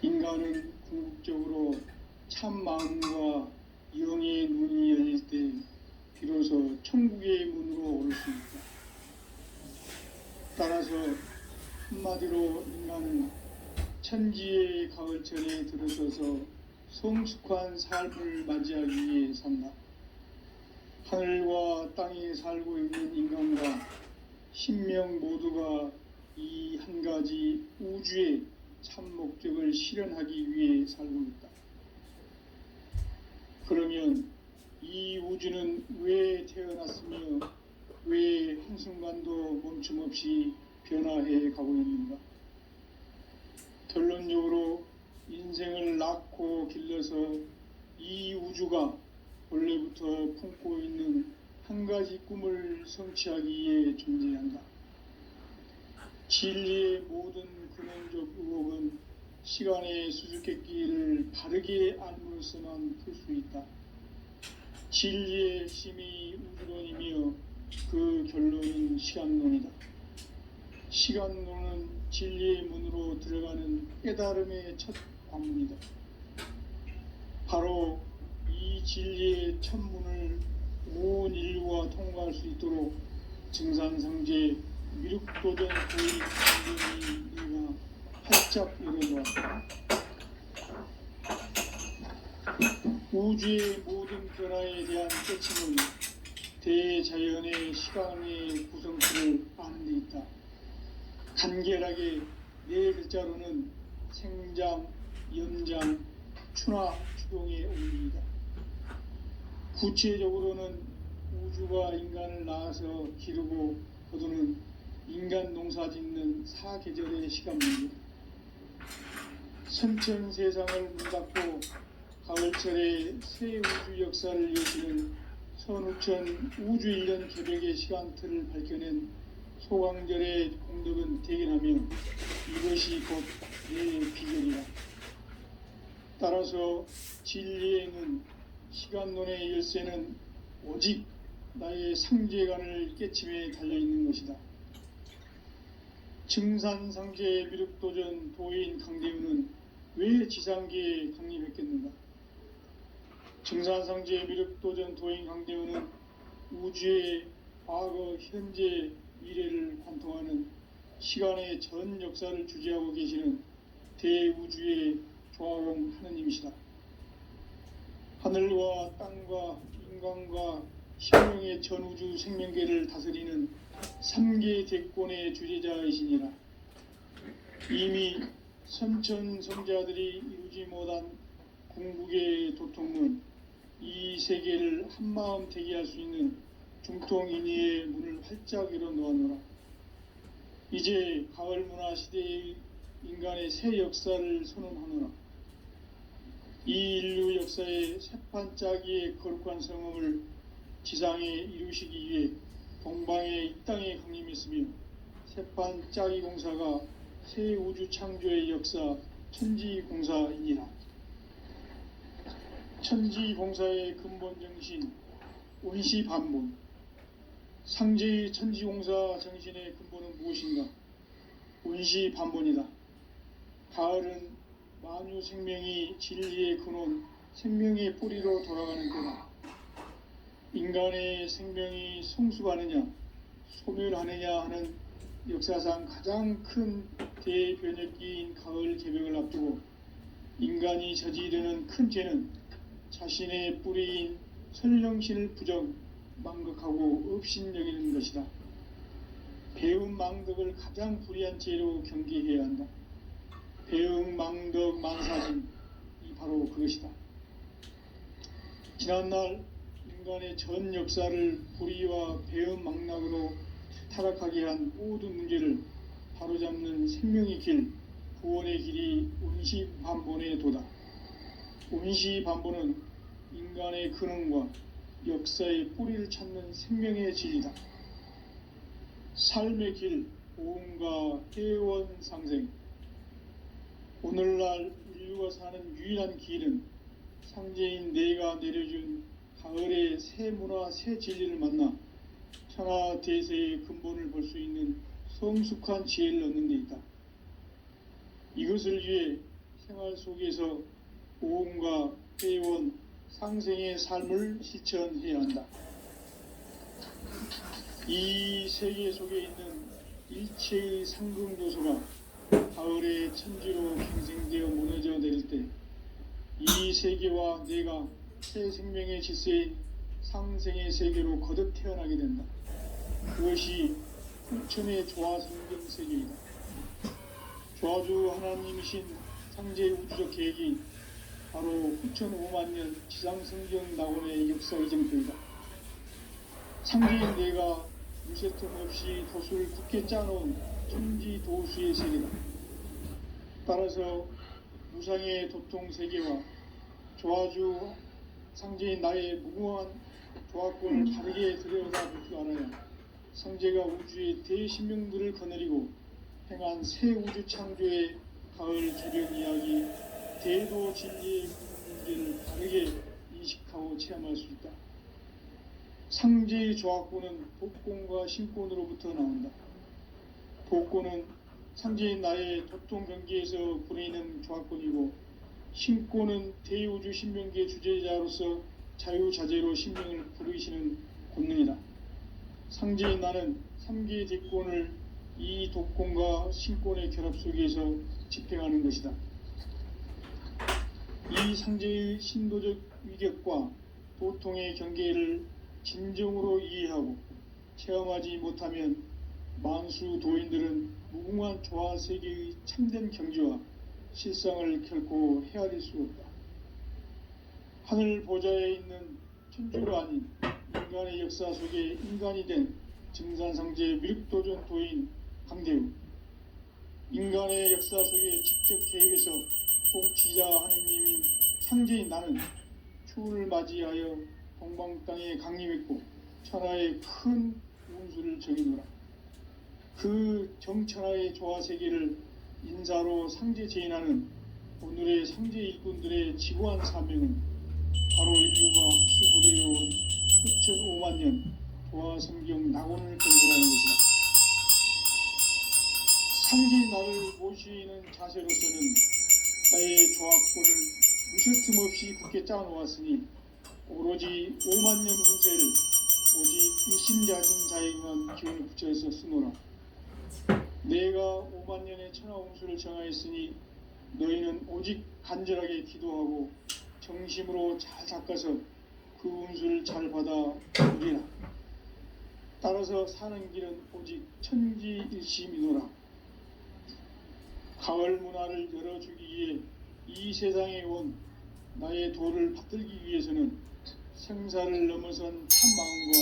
인간은 궁극적으로 참 마음과 영의 눈이 열릴 때 비로소 천국의 문으로 오를 수 있다. 따라서 한마디로 인간은 천지의 가을철에 들어서서 성숙한 삶을 맞이하기 위해 산다. 하늘과 땅에 살고 있는 인간과 신명 모두가 이 한 가지 우주의 참 목적을 실현하기 위해 살고 있다. 그러면 이 우주는 왜 태어났으며 왜 한순간도 멈춤없이 변화해 가고 있는가? 결론적으로 인생을 낳고 길러서 이 우주가 원래부터 품고 있는 한 가지 꿈을 성취하기 위해 존재한다. 진리의 모든 근원적 의혹은 시간의 수수께끼를 바르게 알므로서만 풀 수 있다. 진리의 힘이 우주론이며 그 결론은 시간론이다. 시간론은 진리의 문으로 들어가는 깨달음의 첫 관문이다. 바로 이 진리의 첫 문을 온 인류가 통과할 수 있도록 증산상제 미륵도전 도의 강경이 내가 활짝 열어놓았다. 우주의 모든 변화에 대한 깨침은 대자연의 시간의 구성체를 아는 데 있다. 간결하게 네 글자로는 생장, 연장, 추나, 추동의 원리이다. 구체적으로는 우주가 인간을 낳아서 기르고 거두는 인간 농사 짓는 사계절의 시간입니다. 선천 세상을 문 닫고 가을철에 새 우주 역사를 여시는 선우천 우주일련 개벽의 시간틀을 밝혀낸 소강절의 공덕은 대견하며 이것이 곧 내 비결이라. 따라서 진리의 는 시간론의 열쇠는 오직 나의 상제관을 깨침에 달려있는 것이다. 증산상제 미륵도전 도인 강대우는 왜 지상계에 강림했겠는가? 증산상제 미륵도전 도인 강대우는 우주의 과거, 현재, 미래를 관통하는 시간의 전 역사를 주재하고 계시는 대우주의 조화공 하느님이시다. 하늘과 땅과 인간과 신명의 전우주 생명계를 다스리는 3계 대권의 주재자이시니라. 이미 선천성자들이 이루지 못한 궁극의 도통문, 이 세계를 한마음 대기할 수 있는 중통인의의 문을 활짝 열어 놓았노라. 이제 가을 문화 시대의 인간의 새 역사를 선언하노라. 이 인류 역사의 새판짜기의 거룩한 성음을 지상에 이루시기 위해 동방의 이 땅에 강림했으며 새판짜기 공사가 새 우주 창조의 역사 천지공사이니라. 천지공사의 근본 정신 온시반본. 상제의 천지공사 정신의 근본은 무엇인가? 온시반본이다. 가을은 만유 생명이 진리의 근원, 생명의 뿌리로 돌아가는 때다. 인간의 생명이 성숙하느냐, 소멸하느냐 하는 역사상 가장 큰 대변혁기인 가을 개벽을 앞두고 인간이 저지르는 큰 죄는 자신의 뿌리인 설령신을 부정, 망극하고 업신여기는 것이다. 배움 망덕을 가장 불의한 죄로 경계해야 한다. 배움 망덕 만사진, 이 바로 그것이다. 지난날 인간의 전 역사를 불의와 배움 망락으로 타락하게 한 모든 문제를 바로잡는 생명의 길, 구원의 길이 온시반본의 도다. 온시반본은 인간의 근원과 역사의 뿌리를 찾는 생명의 진리다. 삶의 길, 보험과 회원상생. 오늘날 인류가 사는 유일한 길은 상제인 내가 내려준 가을의 새 문화, 새 진리를 만나 천하 대세의 근본을 볼 수 있는 성숙한 지혜를 얻는 데 있다. 이것을 위해 생활 속에서 보험과 회원, 상생의 삶을 실천해야 한다. 이 세계 속에 있는 일체의 상금 요소가 가을의 천지로 갱생되어 무너져 내릴 때 이 세계와 내가 새 생명의 질서인 상생의 세계로 거듭 태어나게 된다. 그것이 후천의 조화성경 세계이다. 조화주 하나님이신 상제의 우주적 계획이 바로 후천 5만년 지상성경 낙원의 역사 이정표이다. 상제인 내가 무쇠틈 없이 도수를 굳게 짜놓은 천지 도수의 세계다. 따라서 무상의 도통 세계와 조화주 상제인 나의 무궁한 조화권을 바르게 들여다볼 줄 알아야 상제가 우주의 대신명들을 거느리고 행한 새 우주 창조의 가을 개벽 이야기, 대도 진리의 문제를 바르게 인식하고 체험할 수 있다. 상제의 조화권은 복권과 신권으로부터 나온다. 복권은 상제인 나의 도통 경계에서 부리는 조화권이고, 신권은 대우주 신명계 주제자로서 자유자재로 신명을 부르시는 권능이다. 상제인 나는 3계 대권을 이 독권과 신권의 결합 속에서 집행하는 것이다. 이 상제의 신도적 위격과 도통의 경계를 진정으로 이해하고 체험하지 못하면 만수 도인들은 무궁한 조화세계의 참된 경지와 실상을 결코 헤아릴 수 없다. 하늘 보좌에 있는 천주가 아닌 인간의 역사 속에 인간이 된 증산상제 미륵도전 도인 강대우. 인간의 역사 속에 직접 개입해서 통치자 하느님인 상제인 나는 추을 맞이하여 동방 땅에 강림했고 천하에 큰 운수를 적이노라. 그 정천하의 조화세계를 인사로 상제 제인하는 오늘의 상제 일꾼들의 지구한 사명은 바로 인류가 학수고대해온 수천 5만 년 조화성경 낙원을 건설하는 것이다. 상제 나를 모시는 자세로서는 나의 조합권을 무셔 틈없이 굳게 짜놓았으니 오로지 5만 년 운세를 오직 일심자진 자에게만 기운을 붙여서 쓰노라. 내가 5만 년의 천하 운수를 정하였으니 너희는 오직 간절하게 기도하고 정심으로 잘 닦아서 그 운수를 잘 받아 누리라. 따라서 사는 길은 오직 천지일심이노라. 가을 문화를 열어주기 위해 이 세상에 온 나의 도를 받들기 위해서는 생사를 넘어선 참마음과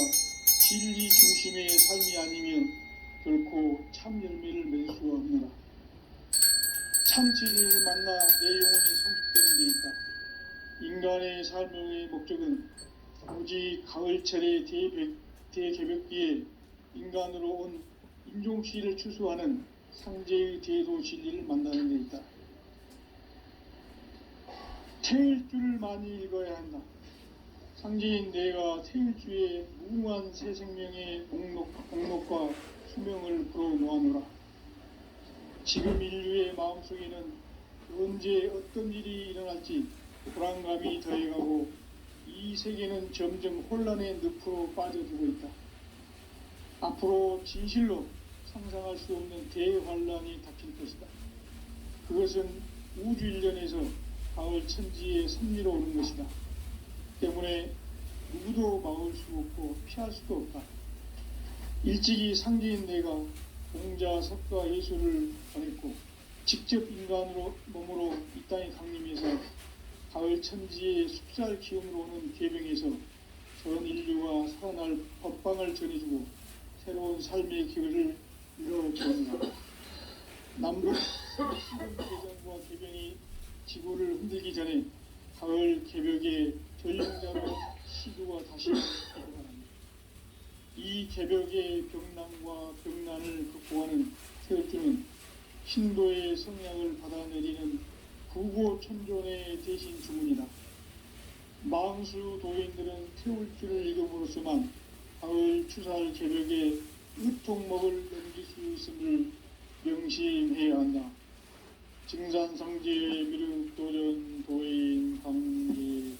진리 중심의 삶이 아니면 결코 참 열매를 맺을 수가 없노라. 참 진리를 만나 내 영혼이 성숙되는 데 있다. 인간의 삶의 목적은 오직 가을철의 대개벽기에 인간으로 온 인종시를 추수하는 상제의 대도 진리를 만나는 데 있다. 태일주를 많이 읽어야 한다. 상제인 내가 태일주의 무궁한 새 생명의 목록과 수명을 풀어놓아노라. 지금 인류의 마음속에는 언제 어떤 일이 일어날지 불안감이 더해가고 이 세계는 점점 혼란의 늪으로 빠져들고 있다. 앞으로 진실로 상상할 수 없는 대환란이 닥칠 것이다. 그것은 우주 일련에서 가을 천지의 섭리로 오는 것이다. 때문에 누구도 막을 수 없고 피할 수도 없다. 일찍이 상제인 내가 공자, 석가, 예수를 보냈고 직접 인간으로 몸으로 이 땅에 강림해서 가을 천지의 숲살 기운으로 오는 계병에서 전 인류가 살아날 법방을 전해주고 새로운 삶의 기회를 이뤄주었다. 남북 대전과 계병이 지구를 흔들기 전에 가을 개벽의 전령자로 시도가 다시 들어갑니다. 이 개벽의 병난과 병난을 극복하는 태울주는 신도의 성량을 받아내리는 구고천존의 대신 주문이다. 망수 도인들은 태울주를 읽음으로써만 가을 추살 개벽의 으통목을 넘길 수 있음을 명심해야 한다. 증산상제 미륵도전 도인 강계군.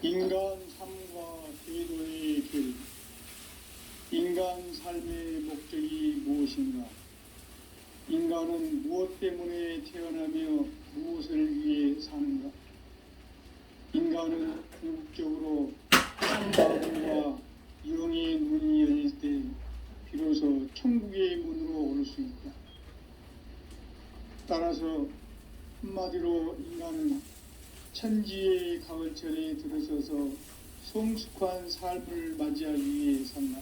인간 삶과 궤도의 길. 인간 삶의 목적이 무엇인가? 인간은 무엇 때문에 태어나며 무엇을 위해 사는가? 인간은 궁극적으로 참마음과 영의 문이 열릴 때 비로소 천국의 문으로 오를 수 있다. 따라서 한마디로 인간은 천지의 가을철에 들어서서 성숙한 삶을 맞이하기 위해 산다.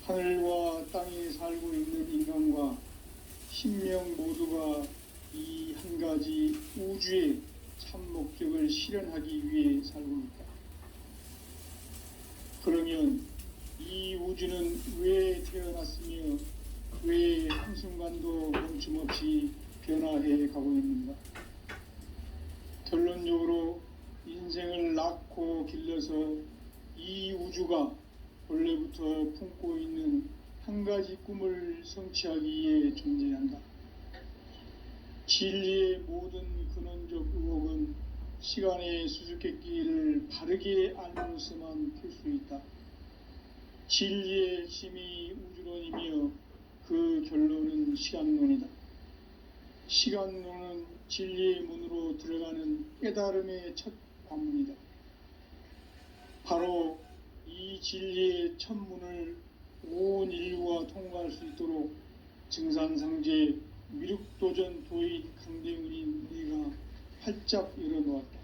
하늘과 땅에 살고 있는 인간과 신명 모두가 이 한 가지 우주의 참 목적을 실현하기 위해 살고 있다. 그러면 이 우주는 왜 태어났으며 왜 한순간도 멈춤없이 변화해 가고 있는가? 결론적으로 인생을 낳고 길러서 이 우주가 원래부터 품고 있는 한 가지 꿈을 성취하기 위해 존재한다. 진리의 모든 근원적 의혹은 시간의 수수께끼를 바르게 알므로서만 풀 수 있다. 진리의 핵심이 우주론이며 그 결론은 시간론이다. 시간론은 진리의 문으로 들어가는 깨달음의 첫 관문이다. 바로 이 진리의 첫 문을 온 인류가 통과할 수 있도록 증산상제 미륵도전 도인 강대훈인 네가 활짝 열어놓았다.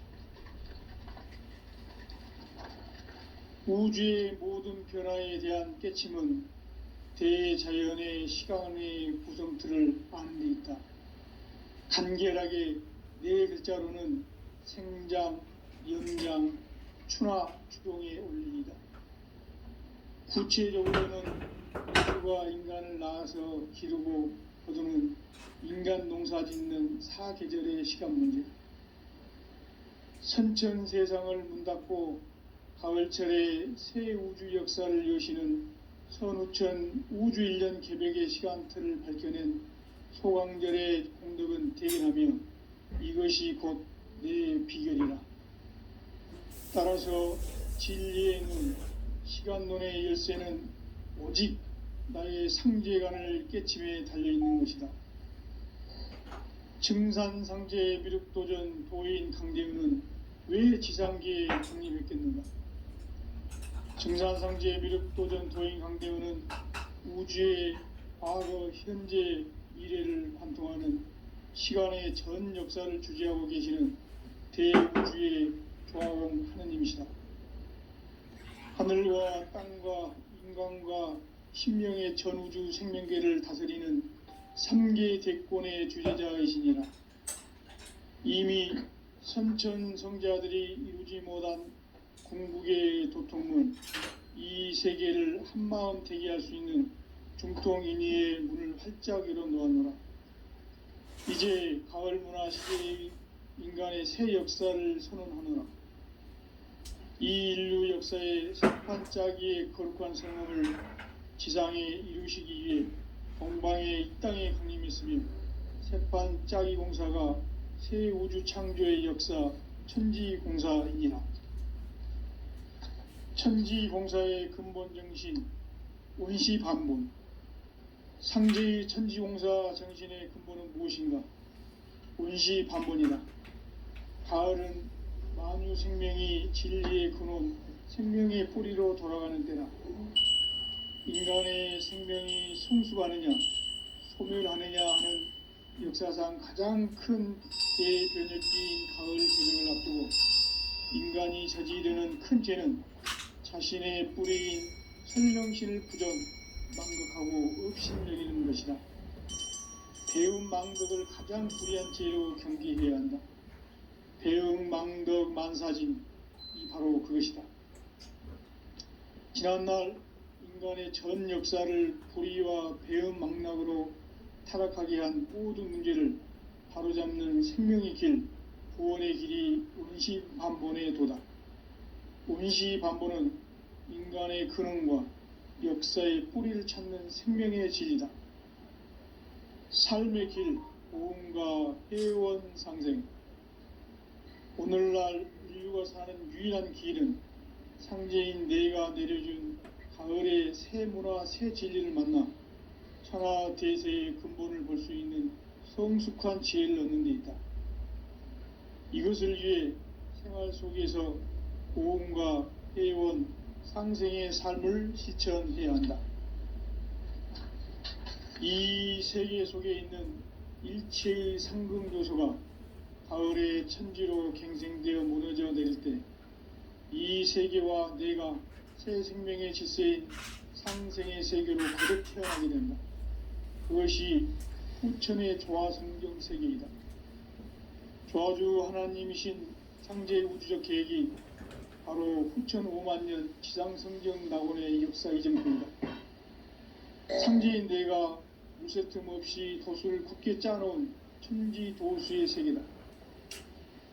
우주의 모든 변화에 대한 깨침은 대자연의 시간의 구성틀을 아는 데 있다. 간결하게 네 글자로는 생장, 연장, 추나 추동에 올리이다. 구체적으로는 우주가 인간을 낳아서 기르고 거두는 인간 농사 짓는 사계절의 시간 문제, 선천 세상을 문닫고 가을철에 새 우주 역사를 여시는 선우천 우주일년 개벽의 시간틀을 밝혀낸 소강절의 공덕은 대견하며 이것이 곧 내 비결이라. 따라서 진리의 눈, 시간론의 열쇠는 오직 나의 상제관을 깨침에 달려있는 것이다. 증산상제 미륵도전 도인 강대우는 왜 지상계에 강림했겠는가? 증산상제 미륵도전 도인 강대우는 우주의 과거, 현재, 미래를 관통하는 시간의 전 역사를 주재하고 계시는 대우주의 조화공 하느님이시다. 하늘과 땅과 인간과 신명의 전우주 생명계를 다스리는 3계 대권의 주재자이시니라. 이미 선천성자들이 이루지 못한 궁극의 도통문, 이 세계를 한마음 되게 할 수 있는 중통인의의 문을 활짝 열어놓았노라. 이제 가을 문화 시대의 인간의 새 역사를 선언하노라. 이 인류 역사의 세판짜기의 거룩한 성함을 지상에 이루시기 위해 동방의 이 땅에 강림했으며 세판짜기 공사가 새 우주 창조의 역사 천지공사이니라. 천지공사의 근본 정신 원시반본, 상제의 천지공사 정신의 근본은 무엇인가? 원시반본이다. 가을은 만유 생명이 진리의 근원, 생명의 뿌리로 돌아가는 때다. 인간의 생명이 성숙하느냐, 소멸하느냐 하는 역사상 가장 큰 대변혁기인 가을 개벽을 앞두고 인간이 저지르는 큰 죄는 자신의 뿌리인 설명신을 부정, 망극하고 업신여기는 것이다. 배움 망덕을 가장 불의한 죄로 경계해야 한다. 배움 망덕 만사진, 이 바로 그것이다. 지난날 인간의 전 역사를 불의와 배움 망락으로 타락하게 한 모든 문제를 바로잡는 생명의 길, 구원의 길이 원시반본의 도다. 원시반본은 인간의 근원과 역사의 뿌리를 찾는 생명의 진리다. 삶의 길, 보험과 회원 상생. 오늘날 인류가 사는 유일한 길은 상제인 내가 내려준 가을의 새 문화, 새 진리를 만나 천하 대세의 근본을 볼 수 있는 성숙한 지혜를 얻는 데 있다. 이것을 위해 생활 속에서 보험과 회원, 상생의 삶을 실천해야 한다. 이 세계 속에 있는 일체의 상금요소가 가을의 천지로 갱생되어 무너져 내릴 때 이 세계와 내가 새 생명의 질서인 상생의 세계로 거듭 태어나게 된다. 그것이 후천의 조화성경 세계이다. 조화주 하나님이신 상제의 우주적 계획이 바로 후천 5만년 지상성경 낙원의 역사 이정표이다. 상제인 내가 무쇠 틈 없이 도수를 굳게 짜놓은 천지도수의 세계다.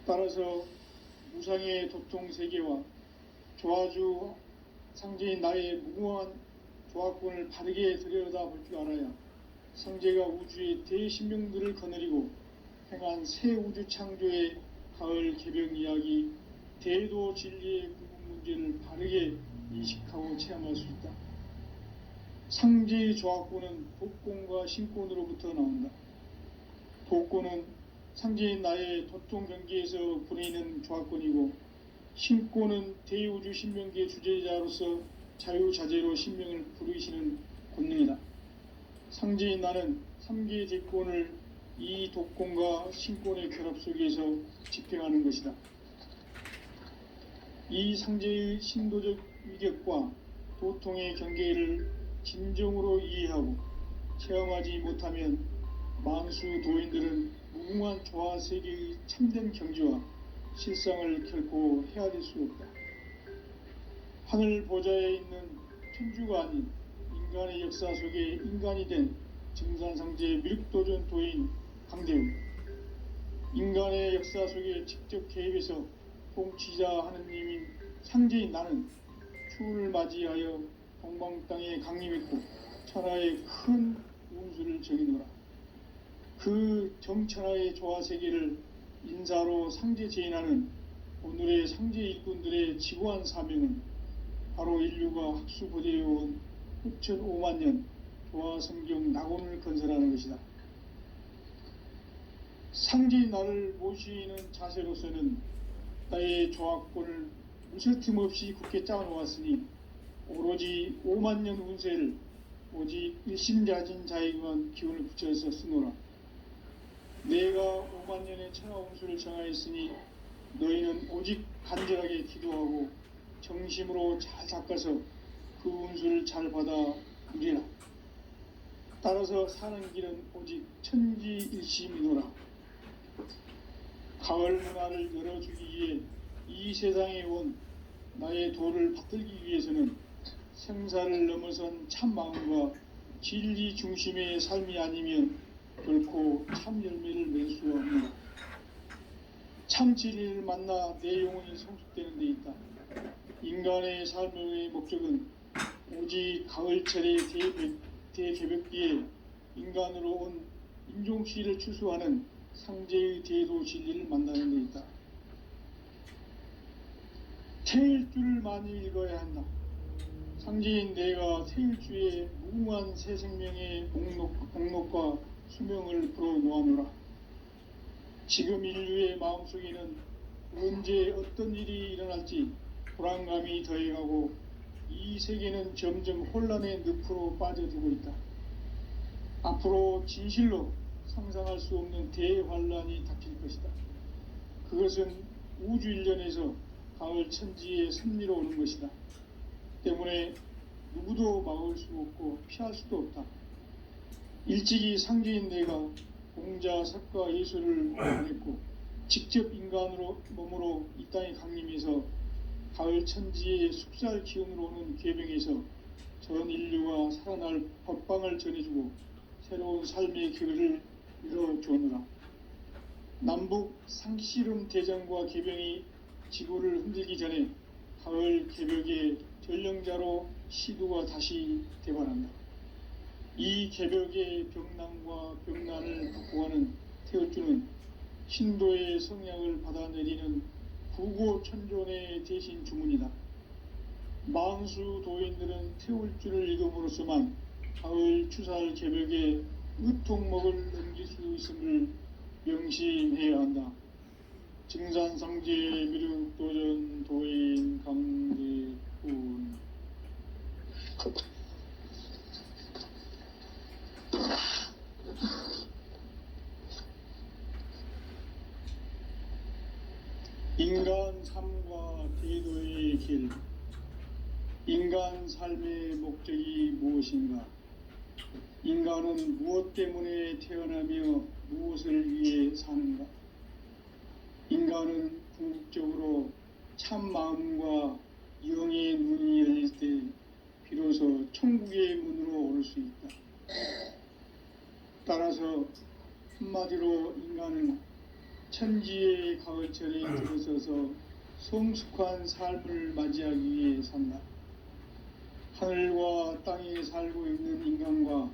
따라서 무상의 도통 세계와 조화주 상제인 나의 무궁한 조화권을 바르게 들여다볼 줄 알아야 상제가 우주의 대신명들을 거느리고 행한 새 우주 창조의 가을 개벽 이야기, 대도 진리의 구분 문제를 바르게 인식하고 체험할 수 있다. 상제의 조화권은 독권과 신권으로부터 나온다. 독권은 상제인 나의 도통 경계에서 보내는 조화권이고, 신권은 대우주 신명계 주제자로서 자유자재로 신명을 부르시는 권능이다. 상제인 나는 3계 대권을 이 독권과 신권의 결합 속에서 집행하는 것이다. 이 상제의 신도적 위격과 도통의 경계를 진정으로 이해하고 체험하지 못하면 만수 도인들은 무궁한 조화 세계의 참된 경지와 실상을 결코 헤아릴 수 없다. 하늘 보좌에 있는 천주가 아닌 인간의 역사 속에 인간이 된 증산상제 미륵도전 도인 강대우, 인간의 역사 속에 직접 개입해서 통치자 하느님인 상제인 나는 추운을 맞이하여 동방 땅에 강림했고 천하의 큰 운수를 정해놓으라. 그 정천하의 조화세계를 인사로 상제 제인하는 오늘의 상제 일꾼들의 지고한 사명은 바로 인류가 학수고대해온 6,500만 년 조화성경 낙원을 건설하는 것이다. 상제인 나를 모시는 자세로서는 나의 조화권을 무설틈 없이 굳게 짜놓았으니 오로지 5만 년 운세를 오직 일심자진 자에게만 기운을 붙여서 쓰노라. 내가 5만 년의 천하 운수를 정하였으니 너희는 오직 간절하게 기도하고 정심으로 잘 닦아서 그 운수를 잘 받아 누리라. 따라서 사는 길은 오직 천지일심이노라. 가을 문화를 열어주기 위해 이 세상에 온 나의 도를 받들기 위해서는 생사를 넘어선 참 마음과 진리 중심의 삶이 아니면 결코 참 열매를 맺을 수가 없노라. 참 진리를 만나 내 영혼이 성숙되는 데 있다. 인간의 삶의 목적은 오직 가을철의 대개벽기에 인간으로 온 인종시를 추수하는 상제의 대도 진리를 만나는 데 있다. 태일주를 많이 읽어야 한다. 상제인 내가 태일주의 무궁한 새 생명의 목록과 수명을 풀어놓아노라. 지금 인류의 마음속에는 언제 어떤 일이 일어날지 불안감이 더해가고 이 세계는 점점 혼란의 늪으로 빠져들고 있다. 앞으로 진실로 상상할 수 없는 대환란이 닥칠 것이다. 그것은 우주 일련에서 가을 천지의 섭리로 오는 것이다. 때문에 누구도 막을 수 없고 피할 수도 없다. 일찍이 상제인 내가 공자, 석가, 예수를 보냈고 직접 인간으로 몸으로 이 땅에 강림해서 가을 천지의 숙살 기운으로 오는 계병에서 전 인류가 살아날 법방을 전해주고 새로운 삶의 길을 열어주느라. 남북 상씨름 대전과 계병이 지구를 흔들기 전에 가을 개벽의 전령자로 시두가 다시 대발한다. 이 개벽의 병난과 병난을 극복하는 태울주는 신도의 성향을 받아내리는 구고천존의 대신 주문이다. 만수 도인들은 태울주를 읽음으로써만 가을 추살 개벽의 의통목을 넘길 수 있음을 명심해야 한다. 증산상제 미륵도전 도인 강대훈. 인간 삶과 대도의 길. 인간 삶의 목적이 무엇인가? 인간은 무엇 때문에 태어나며 무엇을 위해 사는가? 인간은 궁극적으로 참 마음과 영의 문이 열릴 때 비로소 천국의 문으로 오를 수 있다. 따라서 한마디로 인간은 천지의 가을철에 들어서서 성숙한 삶을 맞이하기 위해 산다. 하늘과 땅에 살고 있는 인간과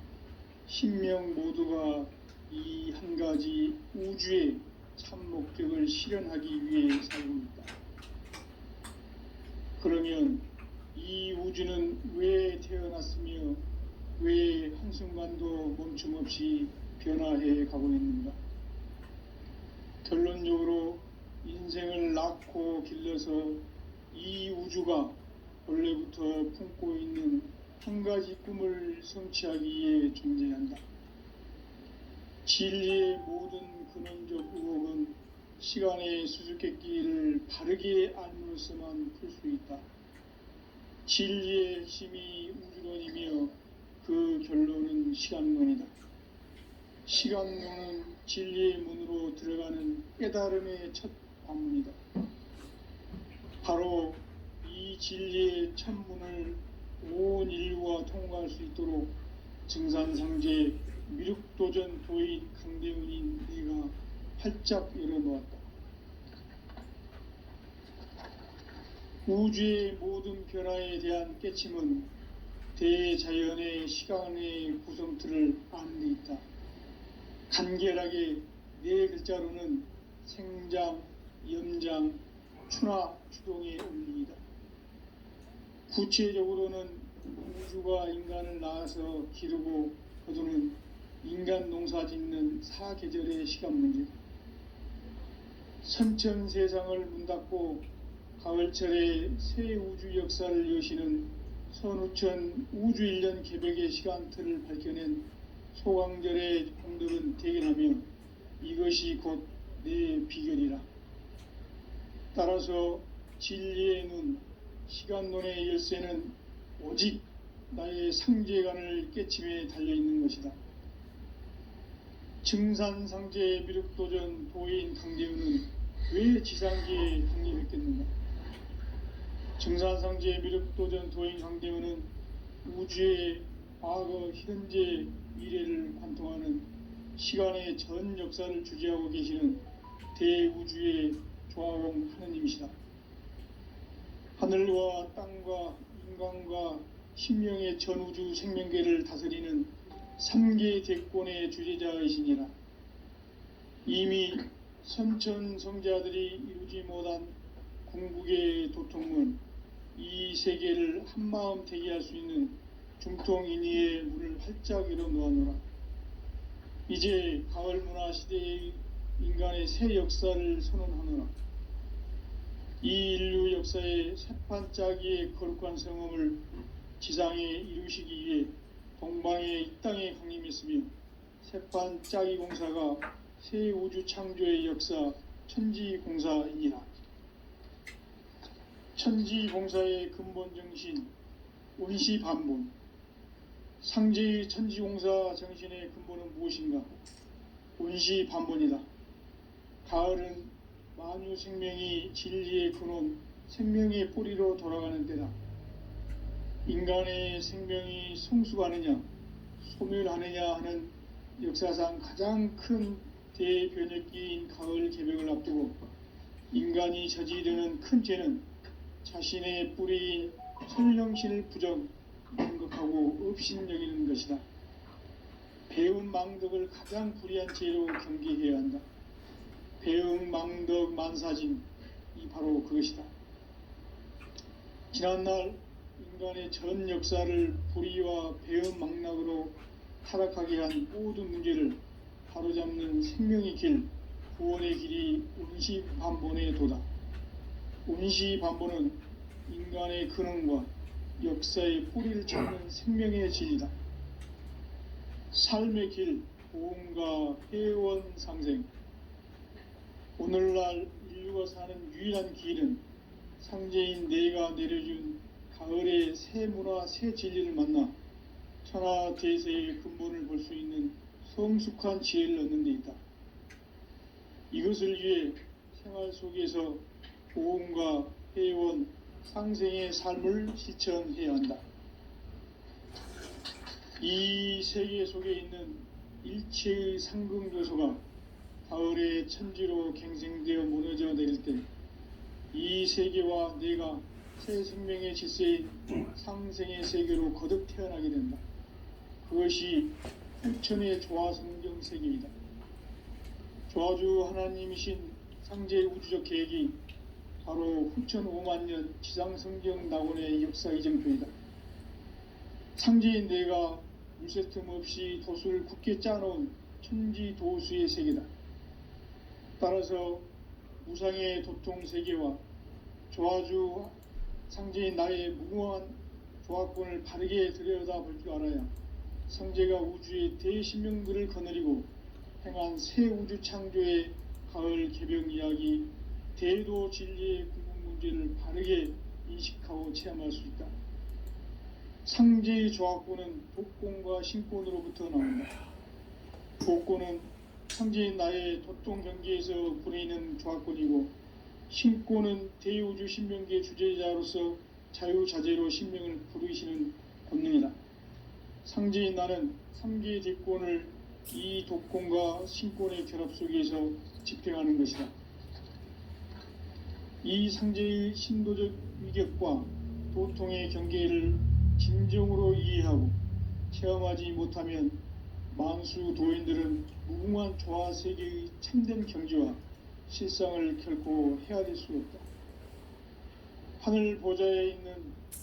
신명 모두가 이 한 가지 우주의 참 목적을 실현하기 위해 살고 있다. 그러면 이 우주는 왜 태어났으며 왜 한순간도 멈춤없이 변화해 가고 있는가? 결론적으로 인생을 낳고 길러서 이 우주가 원래부터 품고 있는 한 가지 꿈을 성취하기 위해 존재한다. 진리의 모든 근원적 의혹은 시간의 수수께끼를 바르게 알므로서만 풀 수 있다. 진리의 핵심이 우주론이며 그 결론은 시간론이다. 시간론은 진리의 문으로 들어가는 깨달음의 첫 관문이다. 바로 이 진리의 첫 문을 온 인류가 통과할 수 있도록 증산상제 미륵도전 도인 강대훈인 내가 활짝 열어놓았다. 우주의 모든 변화에 대한 깨침은 대자연의 시간의 구성틀을 아는 데 있다. 간결하게 네 글자로는 생장, 염장, 추나 추동의 원리이다. 구체적으로는 우주가 인간을 낳아서 기르고 거두는 인간 농사 짓는 사계절의 시간 문제, 선천 세상을 문 닫고 가을철에 새 우주 역사를 여시는 선우천 우주 1년 개백의 시간틀을 밝혀낸 소강절의 공덕은 대견하며 이것이 곧 내 비결이라. 따라서 진리의 눈, 시간론의 열쇠는 오직 나의 상제관을 깨침에 달려있는 것이다. 증산상제 미륵도전 도인 강대훈은 왜 지상계에 강림했겠는가? 증산상제 미륵도전 도인 강대훈은 우주의 과거, 현재, 미래를 관통하는 시간의 전 역사를 주재하고 계시는 대우주의 조화공 하느님이시다. 하늘과 땅과 인간과 신명의 전우주 생명계를 다스리는 3계 대권의 주재자이시니라. 이미 선천성자들이 이루지 못한 궁극의 도통은 이 세계를 한마음 되게 할 수 있는 중통인의의 문을 활짝 열어놓아노라. 이제 가을문화 시대의 인간의 새 역사를 선언하노라. 이 인류 역사의 새판짜기의 거룩한 성음을 지상에 이루시기 위해 동방의 이 땅에 강림했으며 새판짜기 공사가 새 우주 창조의 역사 천지공사이니라. 천지공사의 근본 정신 온시반본, 상제의 천지공사 정신의 근본은 무엇인가? 온시반본이다. 가을은 만유 생명이 진리의 근원, 생명의 뿌리로 돌아가는 때다. 인간의 생명이 성숙하느냐, 소멸하느냐 하는 역사상 가장 큰 대변혁기인 가을 개벽을 앞두고 인간이 저지르는 큰 죄는 자신의 뿌리인 설령신을 부정망덕하고 업신여기는 것이다. 배운 망덕을 가장 불의한 죄로 경계해야 한다. 배응, 망덕, 만사진, 이 바로 그것이다. 지난날 인간의 전 역사를 불의와 배응, 망락으로 타락하게 한 모든 문제를 바로잡는 생명의 길, 구원의 길이 온시반본의 도다. 온시반본은 인간의 근원과 역사의 뿌리를 찾는 생명의 진리다. 삶의 길, 보험과 회원 상생. 오늘날 인류가 사는 유일한 길은 상제인 내가 내려준 가을의 새 문화, 새 진리를 만나 천하 대세의 근본을 볼 수 있는 성숙한 지혜를 얻는 데 있다. 이것을 위해 생활 속에서 보험과 회원, 상생의 삶을 실천해야 한다. 이 세계 속에 있는 일체의 상극 요소가 가을의 천지로 갱생되어 무너져 내릴 때 이 세계와 내가 새 생명의 질서인 상생의 세계로 거듭 태어나게 된다. 그것이 후천의 조화성경 세계이다. 조화주 하나님이신 상제의 우주적 계획이 바로 후천 5만 년 지상성경 낙원의 역사 이정표이다. 상제인 내가 물새틈 없이 도수를 굳게 짜놓은 천지도수의 세계다. 따라서 무상의 도통 세계와 조화주 상제인 나의 무궁한 조화권을 바르게 들여다볼 줄 알아야 상제가 우주의 대신명들을 거느리고 행한 새 우주 창조의 가을 개벽 이야기, 대도 진리의 궁극 문제를 바르게 인식하고 체험할 수 있다. 상제의 조합권은 독권과 신권으로부터 나온다. 독권은 상제의 나의 도통 경계에서 부리는 조합권이고, 신권은 대우주 신명계 주제자로서 자유자재로 신명을 부르시는 본능이다. 상제의 나는 3개의 대권을 이 독권과 신권의 결합 속에서 집행하는 것이다. 이 상제의 신도적 위격과 도통의 경계를 진정으로 이해하고 체험하지 못하면 만수 도인들은 무궁한 조화세계의 참된 경지와 실상을 결코 헤아릴 수 없다. 하늘 보좌에 있는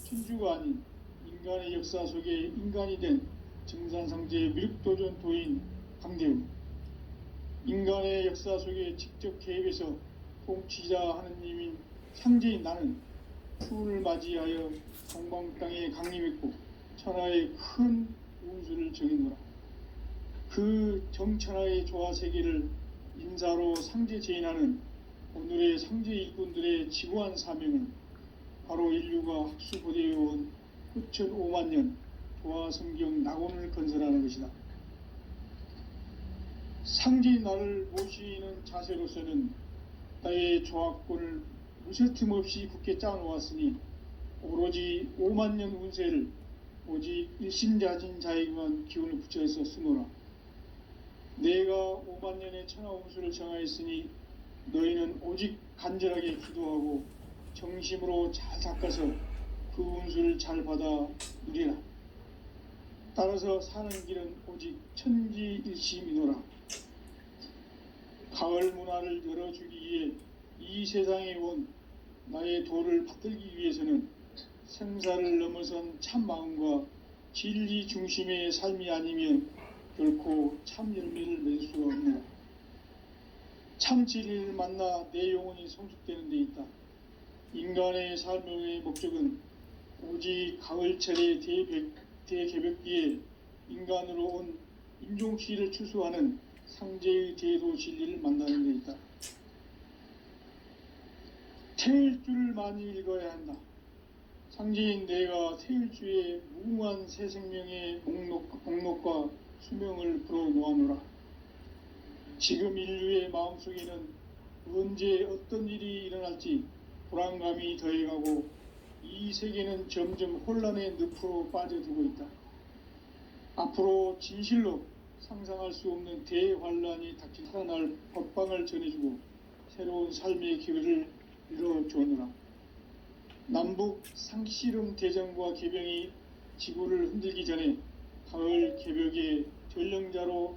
천주가 아닌 인간의 역사 속에 인간이 된 증산상제의 미륵도전 도인 강대우, 인간의 역사 속에 직접 개입해서 통치자 하느님인 상제인 나는 추운을 맞이하여 동방 땅에 강림했고 천하의 큰 운수를 정해노라. 그 정천하의 조화세계를 인사로 상제 제인하는 오늘의 상제 일꾼들의 지구한 사명은 바로 인류가 학수고대해온 후천 5만 년 조화성경 낙원을 건설하는 것이다. 상제인 나를 모시는 자세로서는 나의 조합권을 무쇠틈 없이 굳게 짜놓았으니 오로지 5만 년 운세를 오직 일심자진 자에게만 기운을 붙여서 쓰노라. 내가 5만 년의 천하 운수를 정하였으니 너희는 오직 간절하게 기도하고 정심으로 잘 닦아서 그 운수를 잘 받아 누리라. 따라서 사는 길은 오직 천지일심이노라. 가을 문화를 열어주기 위해 이 세상에 온 나의 도를 받들기 위해서는 생사를 넘어선 참 마음과 진리 중심의 삶이 아니면 결코 참 열매를 맺을 수가 없노라. 참 진리를 만나 내 영혼이 성숙되는 데 있다. 인간의 삶의 목적은 오직 가을철의 대개벽기에 인간으로 온 인종시를 추수하는 상제의 대도 진리를 만나는 데 있다. 태일주를 많이 읽어야 한다. 상제인 내가 태일주의 무궁한 새 생명의 목록과 수명을 풀어놓아노라. 지금 인류의 마음속에는 언제 어떤 일이 일어날지 불안감이 더해가고 이 세계는 점점 혼란의 늪으로 빠져들고 있다. 앞으로 진실로 상상할 수 없는 대환란이 닥쳐 살아날 법방을 전해주고 새로운 삶의 기회를 열어주느라. 남북 상씨름 대전과 개병이 지구를 흔들기 전에 가을 개벽의 전령자로